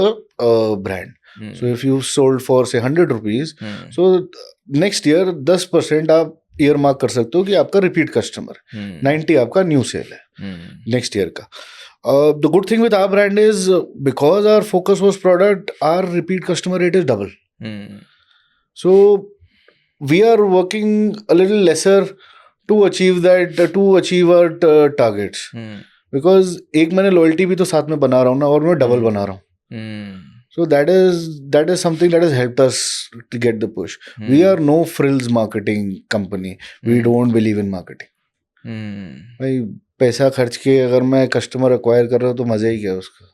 brand. So if you sold for say 100 rupees, so next year 10% आप earmark कर सकते हो कि आपका repeat customer, 90 आपका new sale है next year का. The good thing with our brand is because our focus was product, our repeat customer rate is double. So we are working a little lesser to achieve that, to achieve our targets. Because एक मैंने loyalty भी तो साथ में बना रहा हूँ ना, और मैं double बना रहा हूँ. So that is something that has helped us to get the push. We are no frills marketing company. We don't believe in marketing. भाई पैसा खर्च के अगर मैं customer acquire कर रहा हूँ तो मजा ही क्या है उसका.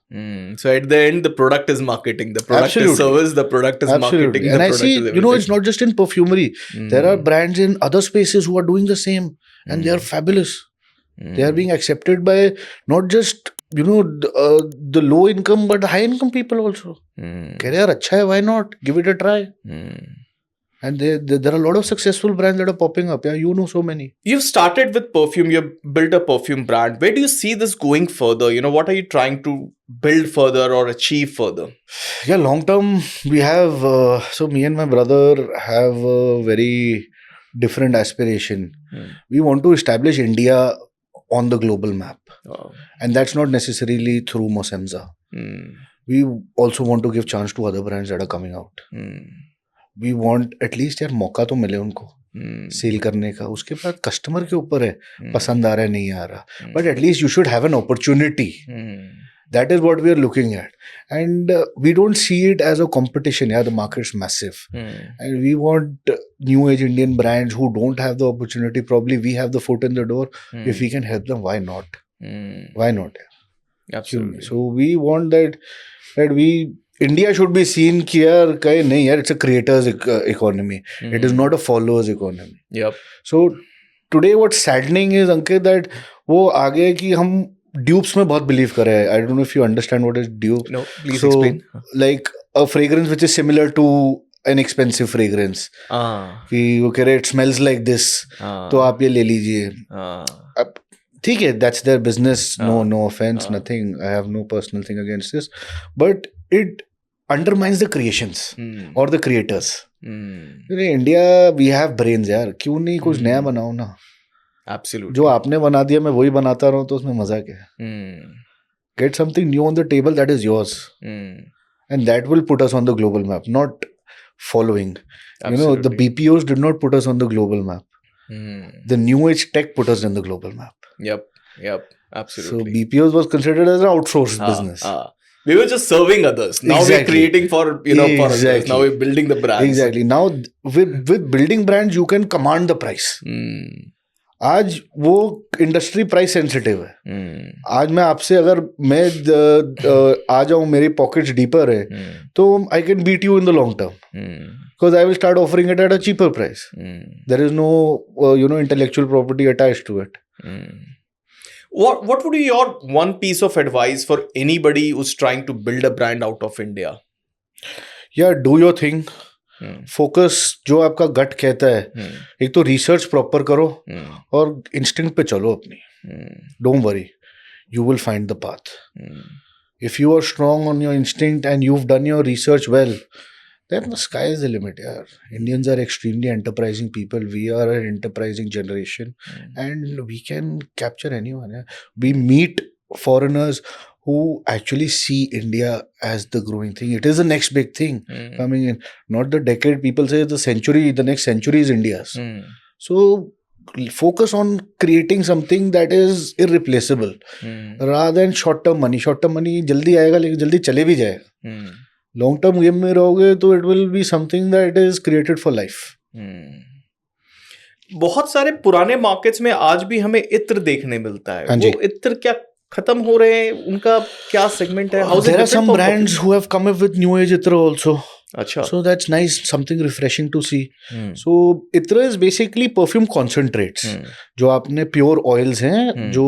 So at the end, the product is marketing. The product is service. The product is marketing. And I see, it's not just in perfumery. There are brands in other spaces who are doing the same, and they are fabulous. They are being accepted by not just the low income but high income people also. कह रहे यार अच्छा है, why not give it a try. And there are a lot of successful brands that are popping up. Yeah, so many. You've started with perfume. You've built a perfume brand. Where do you see this going further? What are you trying to build further or achieve further? Yeah, long term we have so me and my brother have a very different aspiration. We want to establish India on the global map. And that's not necessarily through Mocemsa. We also want to give chance to other brands that are coming out. We want at least यार मौका तो मिले उनको cell करने का. उसके बाद customer के ऊपर है, पसंद आ रहा है नहीं आ रहा, but at least you should have an opportunity. That is what we are looking at. And we don't see it as a competition. Yeah, the market's massive. And we want new age Indian brands who don't have the opportunity. Probably we have the foot in the door. If we can help them, why not? Why not? Absolutely. So we want that India should be seen कि यार कहे नहीं यार, it's a creators economy. It is not a followers economy. Yep. So today what's saddening is, Ankit, that वो आ गया कि हम dupes में बहुत believe कर रहे हैं. I don't know if you understand what is dupe. No, please explain. Like a fragrance which is similar to an expensive fragrance. कि वो कह रहे it smells like this, तो आप ये ले लीजिए. अब ठीक है, that's their business. No offense, nothing. I have no personal thing against this, but it undermines the creations or the creators. In India we have brains यार, क्यों नहीं कुछ नया बनाओ ना. Absolutely. जो आपने बना दिया मैं वही बनाता रहूं तो उसमें मजा क्या है. Get something new on the table that is yours, and that will put us on the global map, not following. Absolutely. The BPOs did not put us on the global map. The new age tech put us in the global map. Yep, absolutely. So BPOs was considered as an outsourced business. We were just serving others. Now we're creating for for others. Now we're building the brands. Exactly. Now with building brands you can command the price. आज वो industry price sensitive है. आज मैं आपसे अगर मैं आ जाऊं, मेरी पॉकेट्स डीपर है, तो I can beat you in the long term, because I will start offering it at a cheaper price. There is no intellectual property attached to it. What would be your one piece of advice for anybody who's trying to build a brand out of India? Yeah, do your thing. Focus जो आपका गट कहता है. एक तो research proper करो और instinct पे चलो अपनी. Don't worry, you will find the path. If you are strong on your instinct and you have done your research well, then the sky is the limit. Indians are extremely enterprising people. We are an enterprising generation, and we can capture anyone. We meet foreigners who actually see India as the growing thing. It is the next big thing coming in. Not the decade. People say the century. The next century is India's. So focus on creating something that is irreplaceable, rather than short-term money. Short-term money जल्दी आएगा लेकिन जल्दी चले भी जाएगा. Long term game में रहोगे तो it will be something that is created for life. बहुत सारे पुराने मार्केट्स में आज भी हमें इत्र देखने मिलता है. वो इत्र क्या खत्म हो रहे हैं? उनका क्या सेगमेंट है? There are some brands who have come up with new age इत्र also. अच्छा. So that's nice, something refreshing to see. So itra is basically perfume concentrates. जो आपने pure oils हैं, जो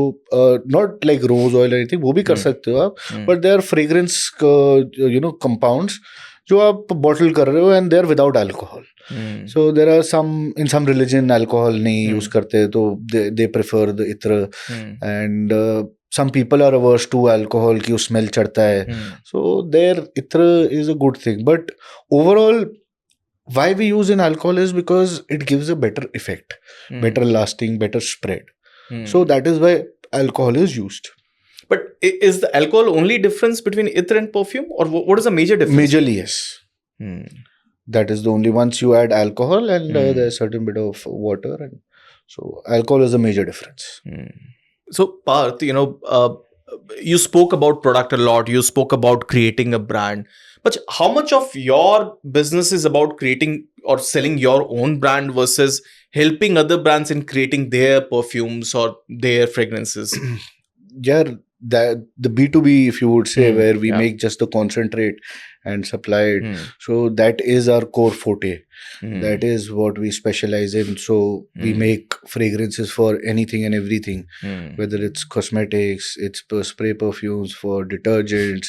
not like rose oil or anything, वो भी कर सकते हो आप, but they are fragrance compounds जो आप bottle कर रहे हो and they are without alcohol. So there are in some religion alcohol नहीं use करते, तो they prefer the itra, and some people are averse to alcohol कि वो smell चढ़ता है. So their itra is a good thing, but overall why we use in alcohol is because it gives a better effect, better lasting, better spread. So that is why alcohol is used. But is the alcohol only difference between itra and perfume, or what is the major difference? Majorly yes. That is the only, once you add alcohol and there's a certain bit of water, and so alcohol is a major difference. So Parth, you spoke about product a lot, you spoke about creating a brand, but how much of your business is about creating or selling your own brand versus helping other brands in creating their perfumes or their fragrances? Yeah, the B2B, if you would say, where we make just the concentrate and supply it. So that is our core forte. That is what we specialize in. So we make fragrances for anything and everything, whether it's cosmetics, it's spray perfumes, for detergents.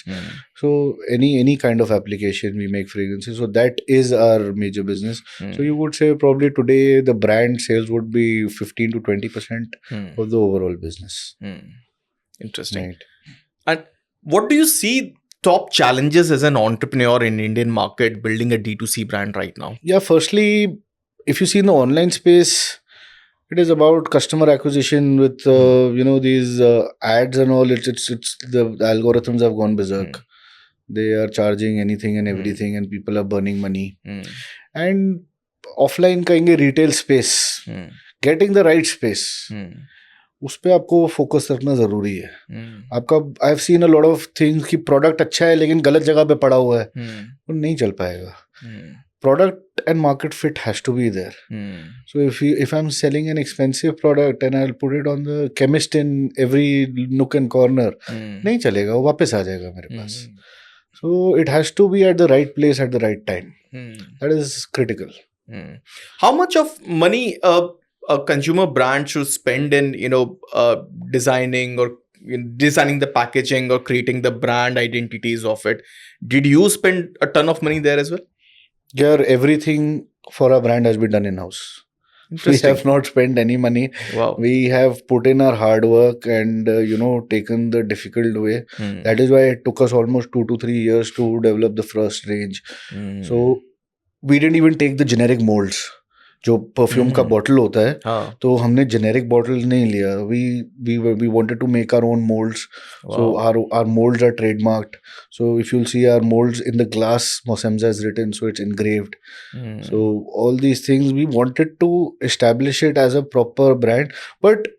So any kind of application we make fragrances. So that is our major business. So you would say probably today the brand sales would be 15 to 20% of the overall business. Interesting. Right. And what do you see top challenges as an entrepreneur in Indian market building a D2C brand right now? Yeah, firstly, if you see in the online space, it is about customer acquisition with these ads and all. It's the algorithms have gone berserk. They are charging anything and everything, and people are burning money. And offline कहेंगे retail space, getting the right space. उस पे आपको focus रखना जरूरी है. आपका I have seen a lot of things कि product अच्छा है लेकिन गलत जगह पे पड़ा हुआ है, वो नहीं चल पाएगा. Product and market fit has to be there. So if I'm selling an expensive product and I'll put it on the chemist in every nook and corner, नहीं चलेगा, वो वापस आ जाएगा मेरे पास. So it has to be at the right place at the right time. That is critical. How much of money a consumer brand should spend in designing the packaging or creating the brand identities of it? Did you spend a ton of money there as well? Yeah, everything for our brand has been done in-house. We have not spent any money. Wow. We have put in our hard work and taken the difficult way. That is why it took us almost 2 to 3 years to develop the first range. So we didn't even take the generic molds. जो perfume का bottle होता है, तो हमने generic bottle नहीं लिया. we wanted to make our own molds. So our molds are trademarked. So if you'll see our molds in the glass, Mocemsa is written, so it's engraved. So all these things, we wanted to establish it as a proper brand, but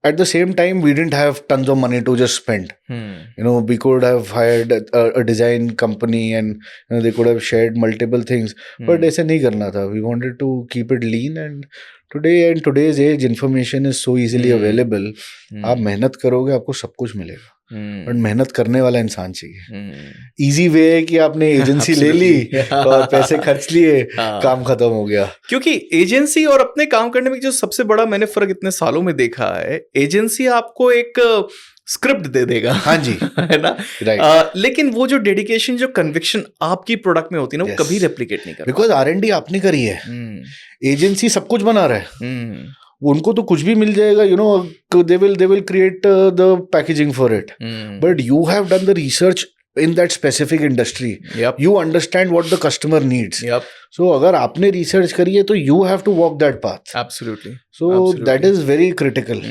at the same time we didn't have tons of money to just spend. We could have hired a design company and they could have shared multiple things, but ऐसे नहीं करना था. We wanted to keep it lean, and in today's age information is so easily available. आप मेहनत करोगे आपको सब कुछ मिलेगा, बट मेहनत करने वाला इंसान चाहिए. इजी वे है कि आपने एजेंसी ले ली और पैसे खर्च लिए, काम खत्म हो गया. क्योंकि एजेंसी और अपने काम करने में जो सबसे बड़ा मैंने फर्क इतने सालों में देखा है, एजेंसी आपको एक स्क्रिप्ट दे देगा. हाँ जी, है ना, राइट. लेकिन वो जो डेडिकेशन, जो कन्विक्शन आपकी प्रोडक्ट में होती है ना, वो कभी रेप्लिकेट नहीं करता. बिकॉज R&D आपने करी है. एजेंसी सब कुछ बना रहा है. उनको तो कुछ भी मिल जाएगा, they will create the packaging for it. But you have done the research in that specific industry. Yep. You understand what the customer needs. Yep. So अगर आपने research करी है तो you have to walk that path. Absolutely. So Absolutely. That is very critical.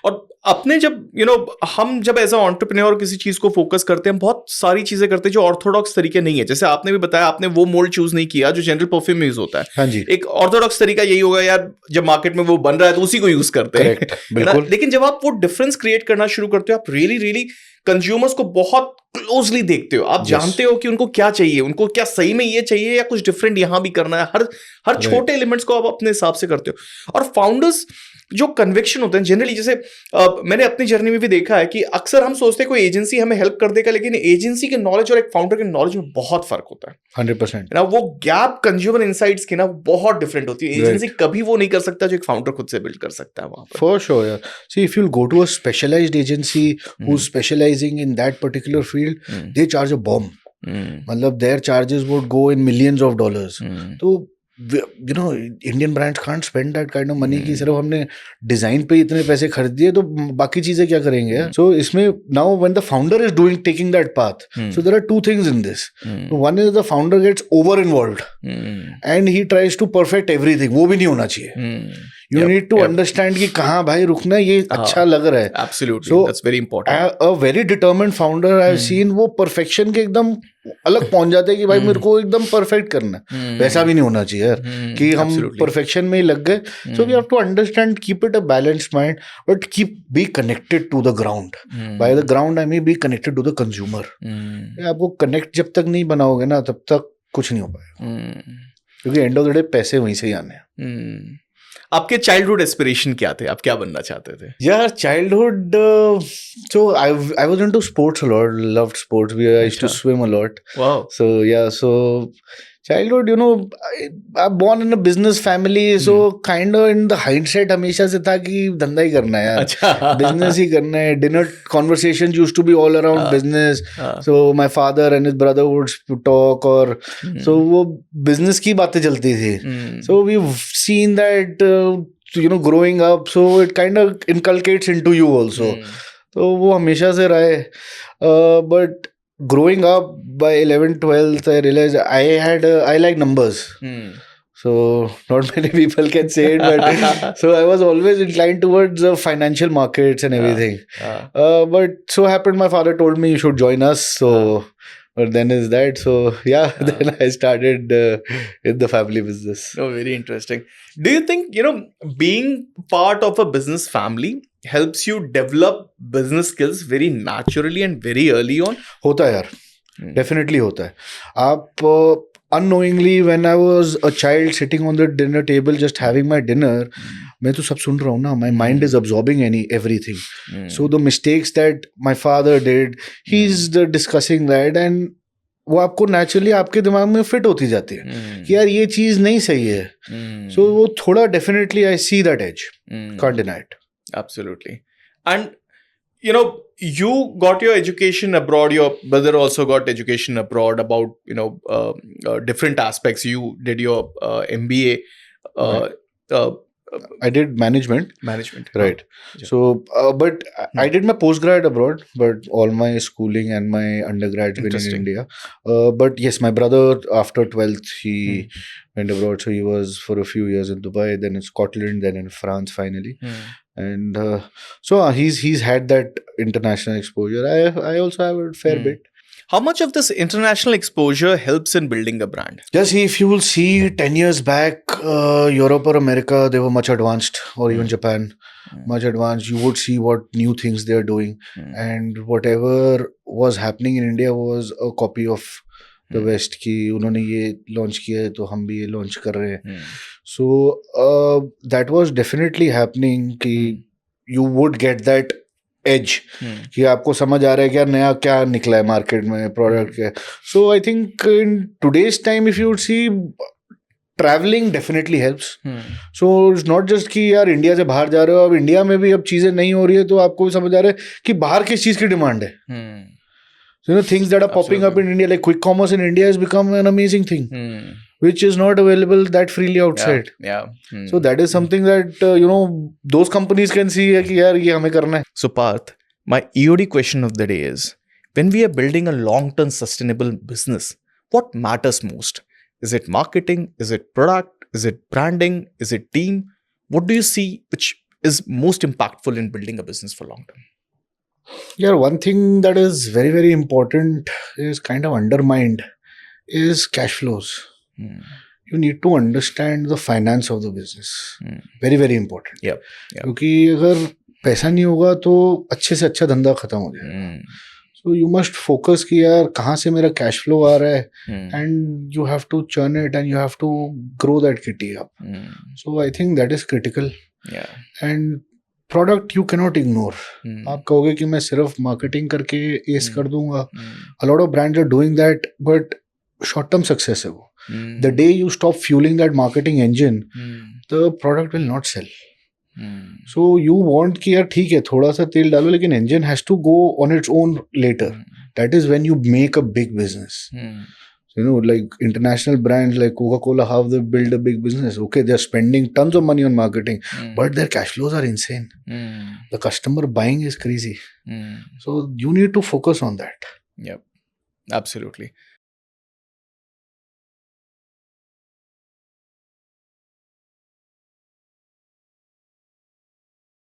और अपने जब हम जब एज अ एंटरप्रेन्योर किसी चीज को फोकस करते हैं, बहुत सारी चीजें करते हैं जो ऑर्थोडॉक्स तरीके नहीं है. जैसे आपने भी बताया, आपने वो मोल्ड चूज नहीं किया जो जनरल परफ्यूम में यूज होता है. हाँ जी. एक ऑर्थोडॉक्स तरीका यही होगा यार, जब मार्केट में वो बन रहा है तो उसी को यूज करते हैं. बिल्कुल. लेकिन जब आप वो डिफरेंस क्रिएट करना शुरू करते हो, आप रियली कंज्यूमर्स को बहुत क्लोजली देखते हो. आप जानते हो कि उनको क्या चाहिए, उनको क्या सही में ये चाहिए या कुछ डिफरेंट यहां भी करना है. हर छोटे एलिमेंट्स को आप अपने हिसाब से करते हो. और फाउंडर्स जो कन्विक्शन होते हैं जनरली, जैसे मैंने अपनी जर्नी में भी देखा है कि अक्सर हम सोचते हैं कोई एजेंसी हमें हेल्प कर देगा, लेकिन एजेंसी के नॉलेज और एक फाउंडर के नॉलेज में बहुत फर्क होता है. 100%. ना वो गैप कंज्यूमर इनसाइट्स की ना बहुत डिफरेंट होती है. एजेंसी कभी वो नहीं कर सकता जो एक फाउंडर खुद से बिल्ड कर सकता है वहां पर. For sure, yeah. See, if you'll go to a specialized agency who's specializing in that particular field, they charge a bomb. मतलब their charges would go in millions of dollars. तो Indian brands can't spend that kind of money कि सिर्फ हमने design पे इतने पैसे खर्च दिए तो बाकी चीजें क्या करेंगे. सो इसमें now when the founder is doing taking that path, so there are two things in this. One is the founder gets over involved and he tries to perfect everything. वो भी नहीं होना चाहिए. You need to understand कि कहाँ भाई रुकना है, ये अच्छा लग रहा है. Absolutely, So, that's very important. A very determined founder I've seen, वो perfection के एकदम अलग पहुंच जाते हैं कि भाई मेरे को एकदम परफेक्ट करना है. वैसा भी नहीं होना चाहिए यार कि हम परफेक्शन में ही लग गए. So we have to understand, keep it a balanced mind, but be connected to the ground. By the ground I mean be connected to the consumer. आपको कनेक्ट जब तक नहीं बनाओगे ना तब तक कुछ नहीं हो पाएगा, क्योंकि एंड ऑफ द डे पैसे वहीं से ही आने हैं. आपके चाइल्डहुड एस्पिरेशन क्या थे? आप क्या बनना चाहते थे? यार childhood, so I was into sports a lot, loved sports. I used to swim a lot. Wow. So yeah, so childhood, I'm born in a business family, so kind of in the hindsight हमेशा से था कि धंधा ही करना है यार. अच्छा. Business ही करना है. Dinner conversations used to be all around business. So my father and his brother would talk, और so वो business की बातें चलती थी. So we've seen that growing up, so it kind of inculcates into you also. तो वो हमेशा से रहा है. But growing up by 11th 12th I realized I like numbers. So not many people can say it, but so I was always inclined towards financial markets and everything. But so happened my father told me you should join us, so but then is that, so yeah, then I started in the family business. Oh, very interesting. Do you think being part of a business family helps you develop business skills very naturally and very early on? होता है यार, definitely होता है. आप unknowingly, when I was a child sitting on the dinner table just having my dinner, मैं तो सब सुन रहा हूँ ना, my mind is absorbing everything. So the mistakes that my father did, he's discussing that, and वो आपको naturally आपके दिमाग में फिट होती जाती है कि यार ये चीज नहीं सही है. So वो थोड़ा definitely I see that edge, can't deny it. Absolutely. And you got your education abroad, your brother also got education abroad about different aspects. You did your MBA. I did management. Right. Yeah. So but I did my postgrad abroad, but all my schooling and my undergrad been in India. But yes, my brother after 12th he went abroad, so he was for a few years in Dubai, then in Scotland, then in France finally. And so he's had that international exposure. I also have a fair bit. How much of this international exposure helps in building a brand? Just if you will see 10 years back, Europe or America, they were much advanced, or even Japan, much advanced. You would see what new things they are doing, and whatever was happening in India was a copy of the West. कि उन्होंने ये launch किया है तो हम भी ये launch कर रहे हैं. So that was definitely happening कि you would get that edge कि आपको समझ आ रहा है कि यार नया क्या निकला है मार्केट में, प्रोडक्ट क्या. So I think in today's time if you would see, travelling definitely helps. So it's not just कि यार इंडिया से बाहर जा रहे हो, अब इंडिया में भी अब चीजें नहीं हो रही है तो आपको भी समझ आ रहा है कि बाहर किस चीज की डिमांड है. So things that are popping up in India, like quick commerce in India has become an amazing thing, which is not available that freely outside. So that is something that those companies can see कि यार ये हमें करना है. So Parth, my EOD question of the day is, when we are building a long-term sustainable business, what matters most? Is it marketing? Is it product? Is it branding? Is it team? What do you see which is most impactful in building a business for long term? Yeah, one thing that is very, very important is kind of undermined is cash flows. You need to understand the finance of the business. Very, very important. क्योंकि अगर पैसा नहीं होगा तो अच्छे से अच्छा धंधा खत्म हो जाएगा. So you must focus कि यार कहाँ से मेरा cash flow आ रहा है, and you have to churn it and you have to grow that kitty up. So I think that is critical. And product you cannot ignore. आप कहोगे कि मैं सिर्फ मार्केटिंग करके एस कर दूंगा. A lot of brands are doing that, but short term success है वो. The day you stop fuelling that marketing engine, the product will not sell. So you want कि यार ठीक है थोड़ा सा तेल डालो, लेकिन engine has to go on its own later. That is when you make a big business. You know, like international brands like Coca-Cola, how they build a big business. Okay, they're spending tons of money on marketing, but their cash flows are insane. The customer buying is crazy. So you need to focus on that. Yep, absolutely.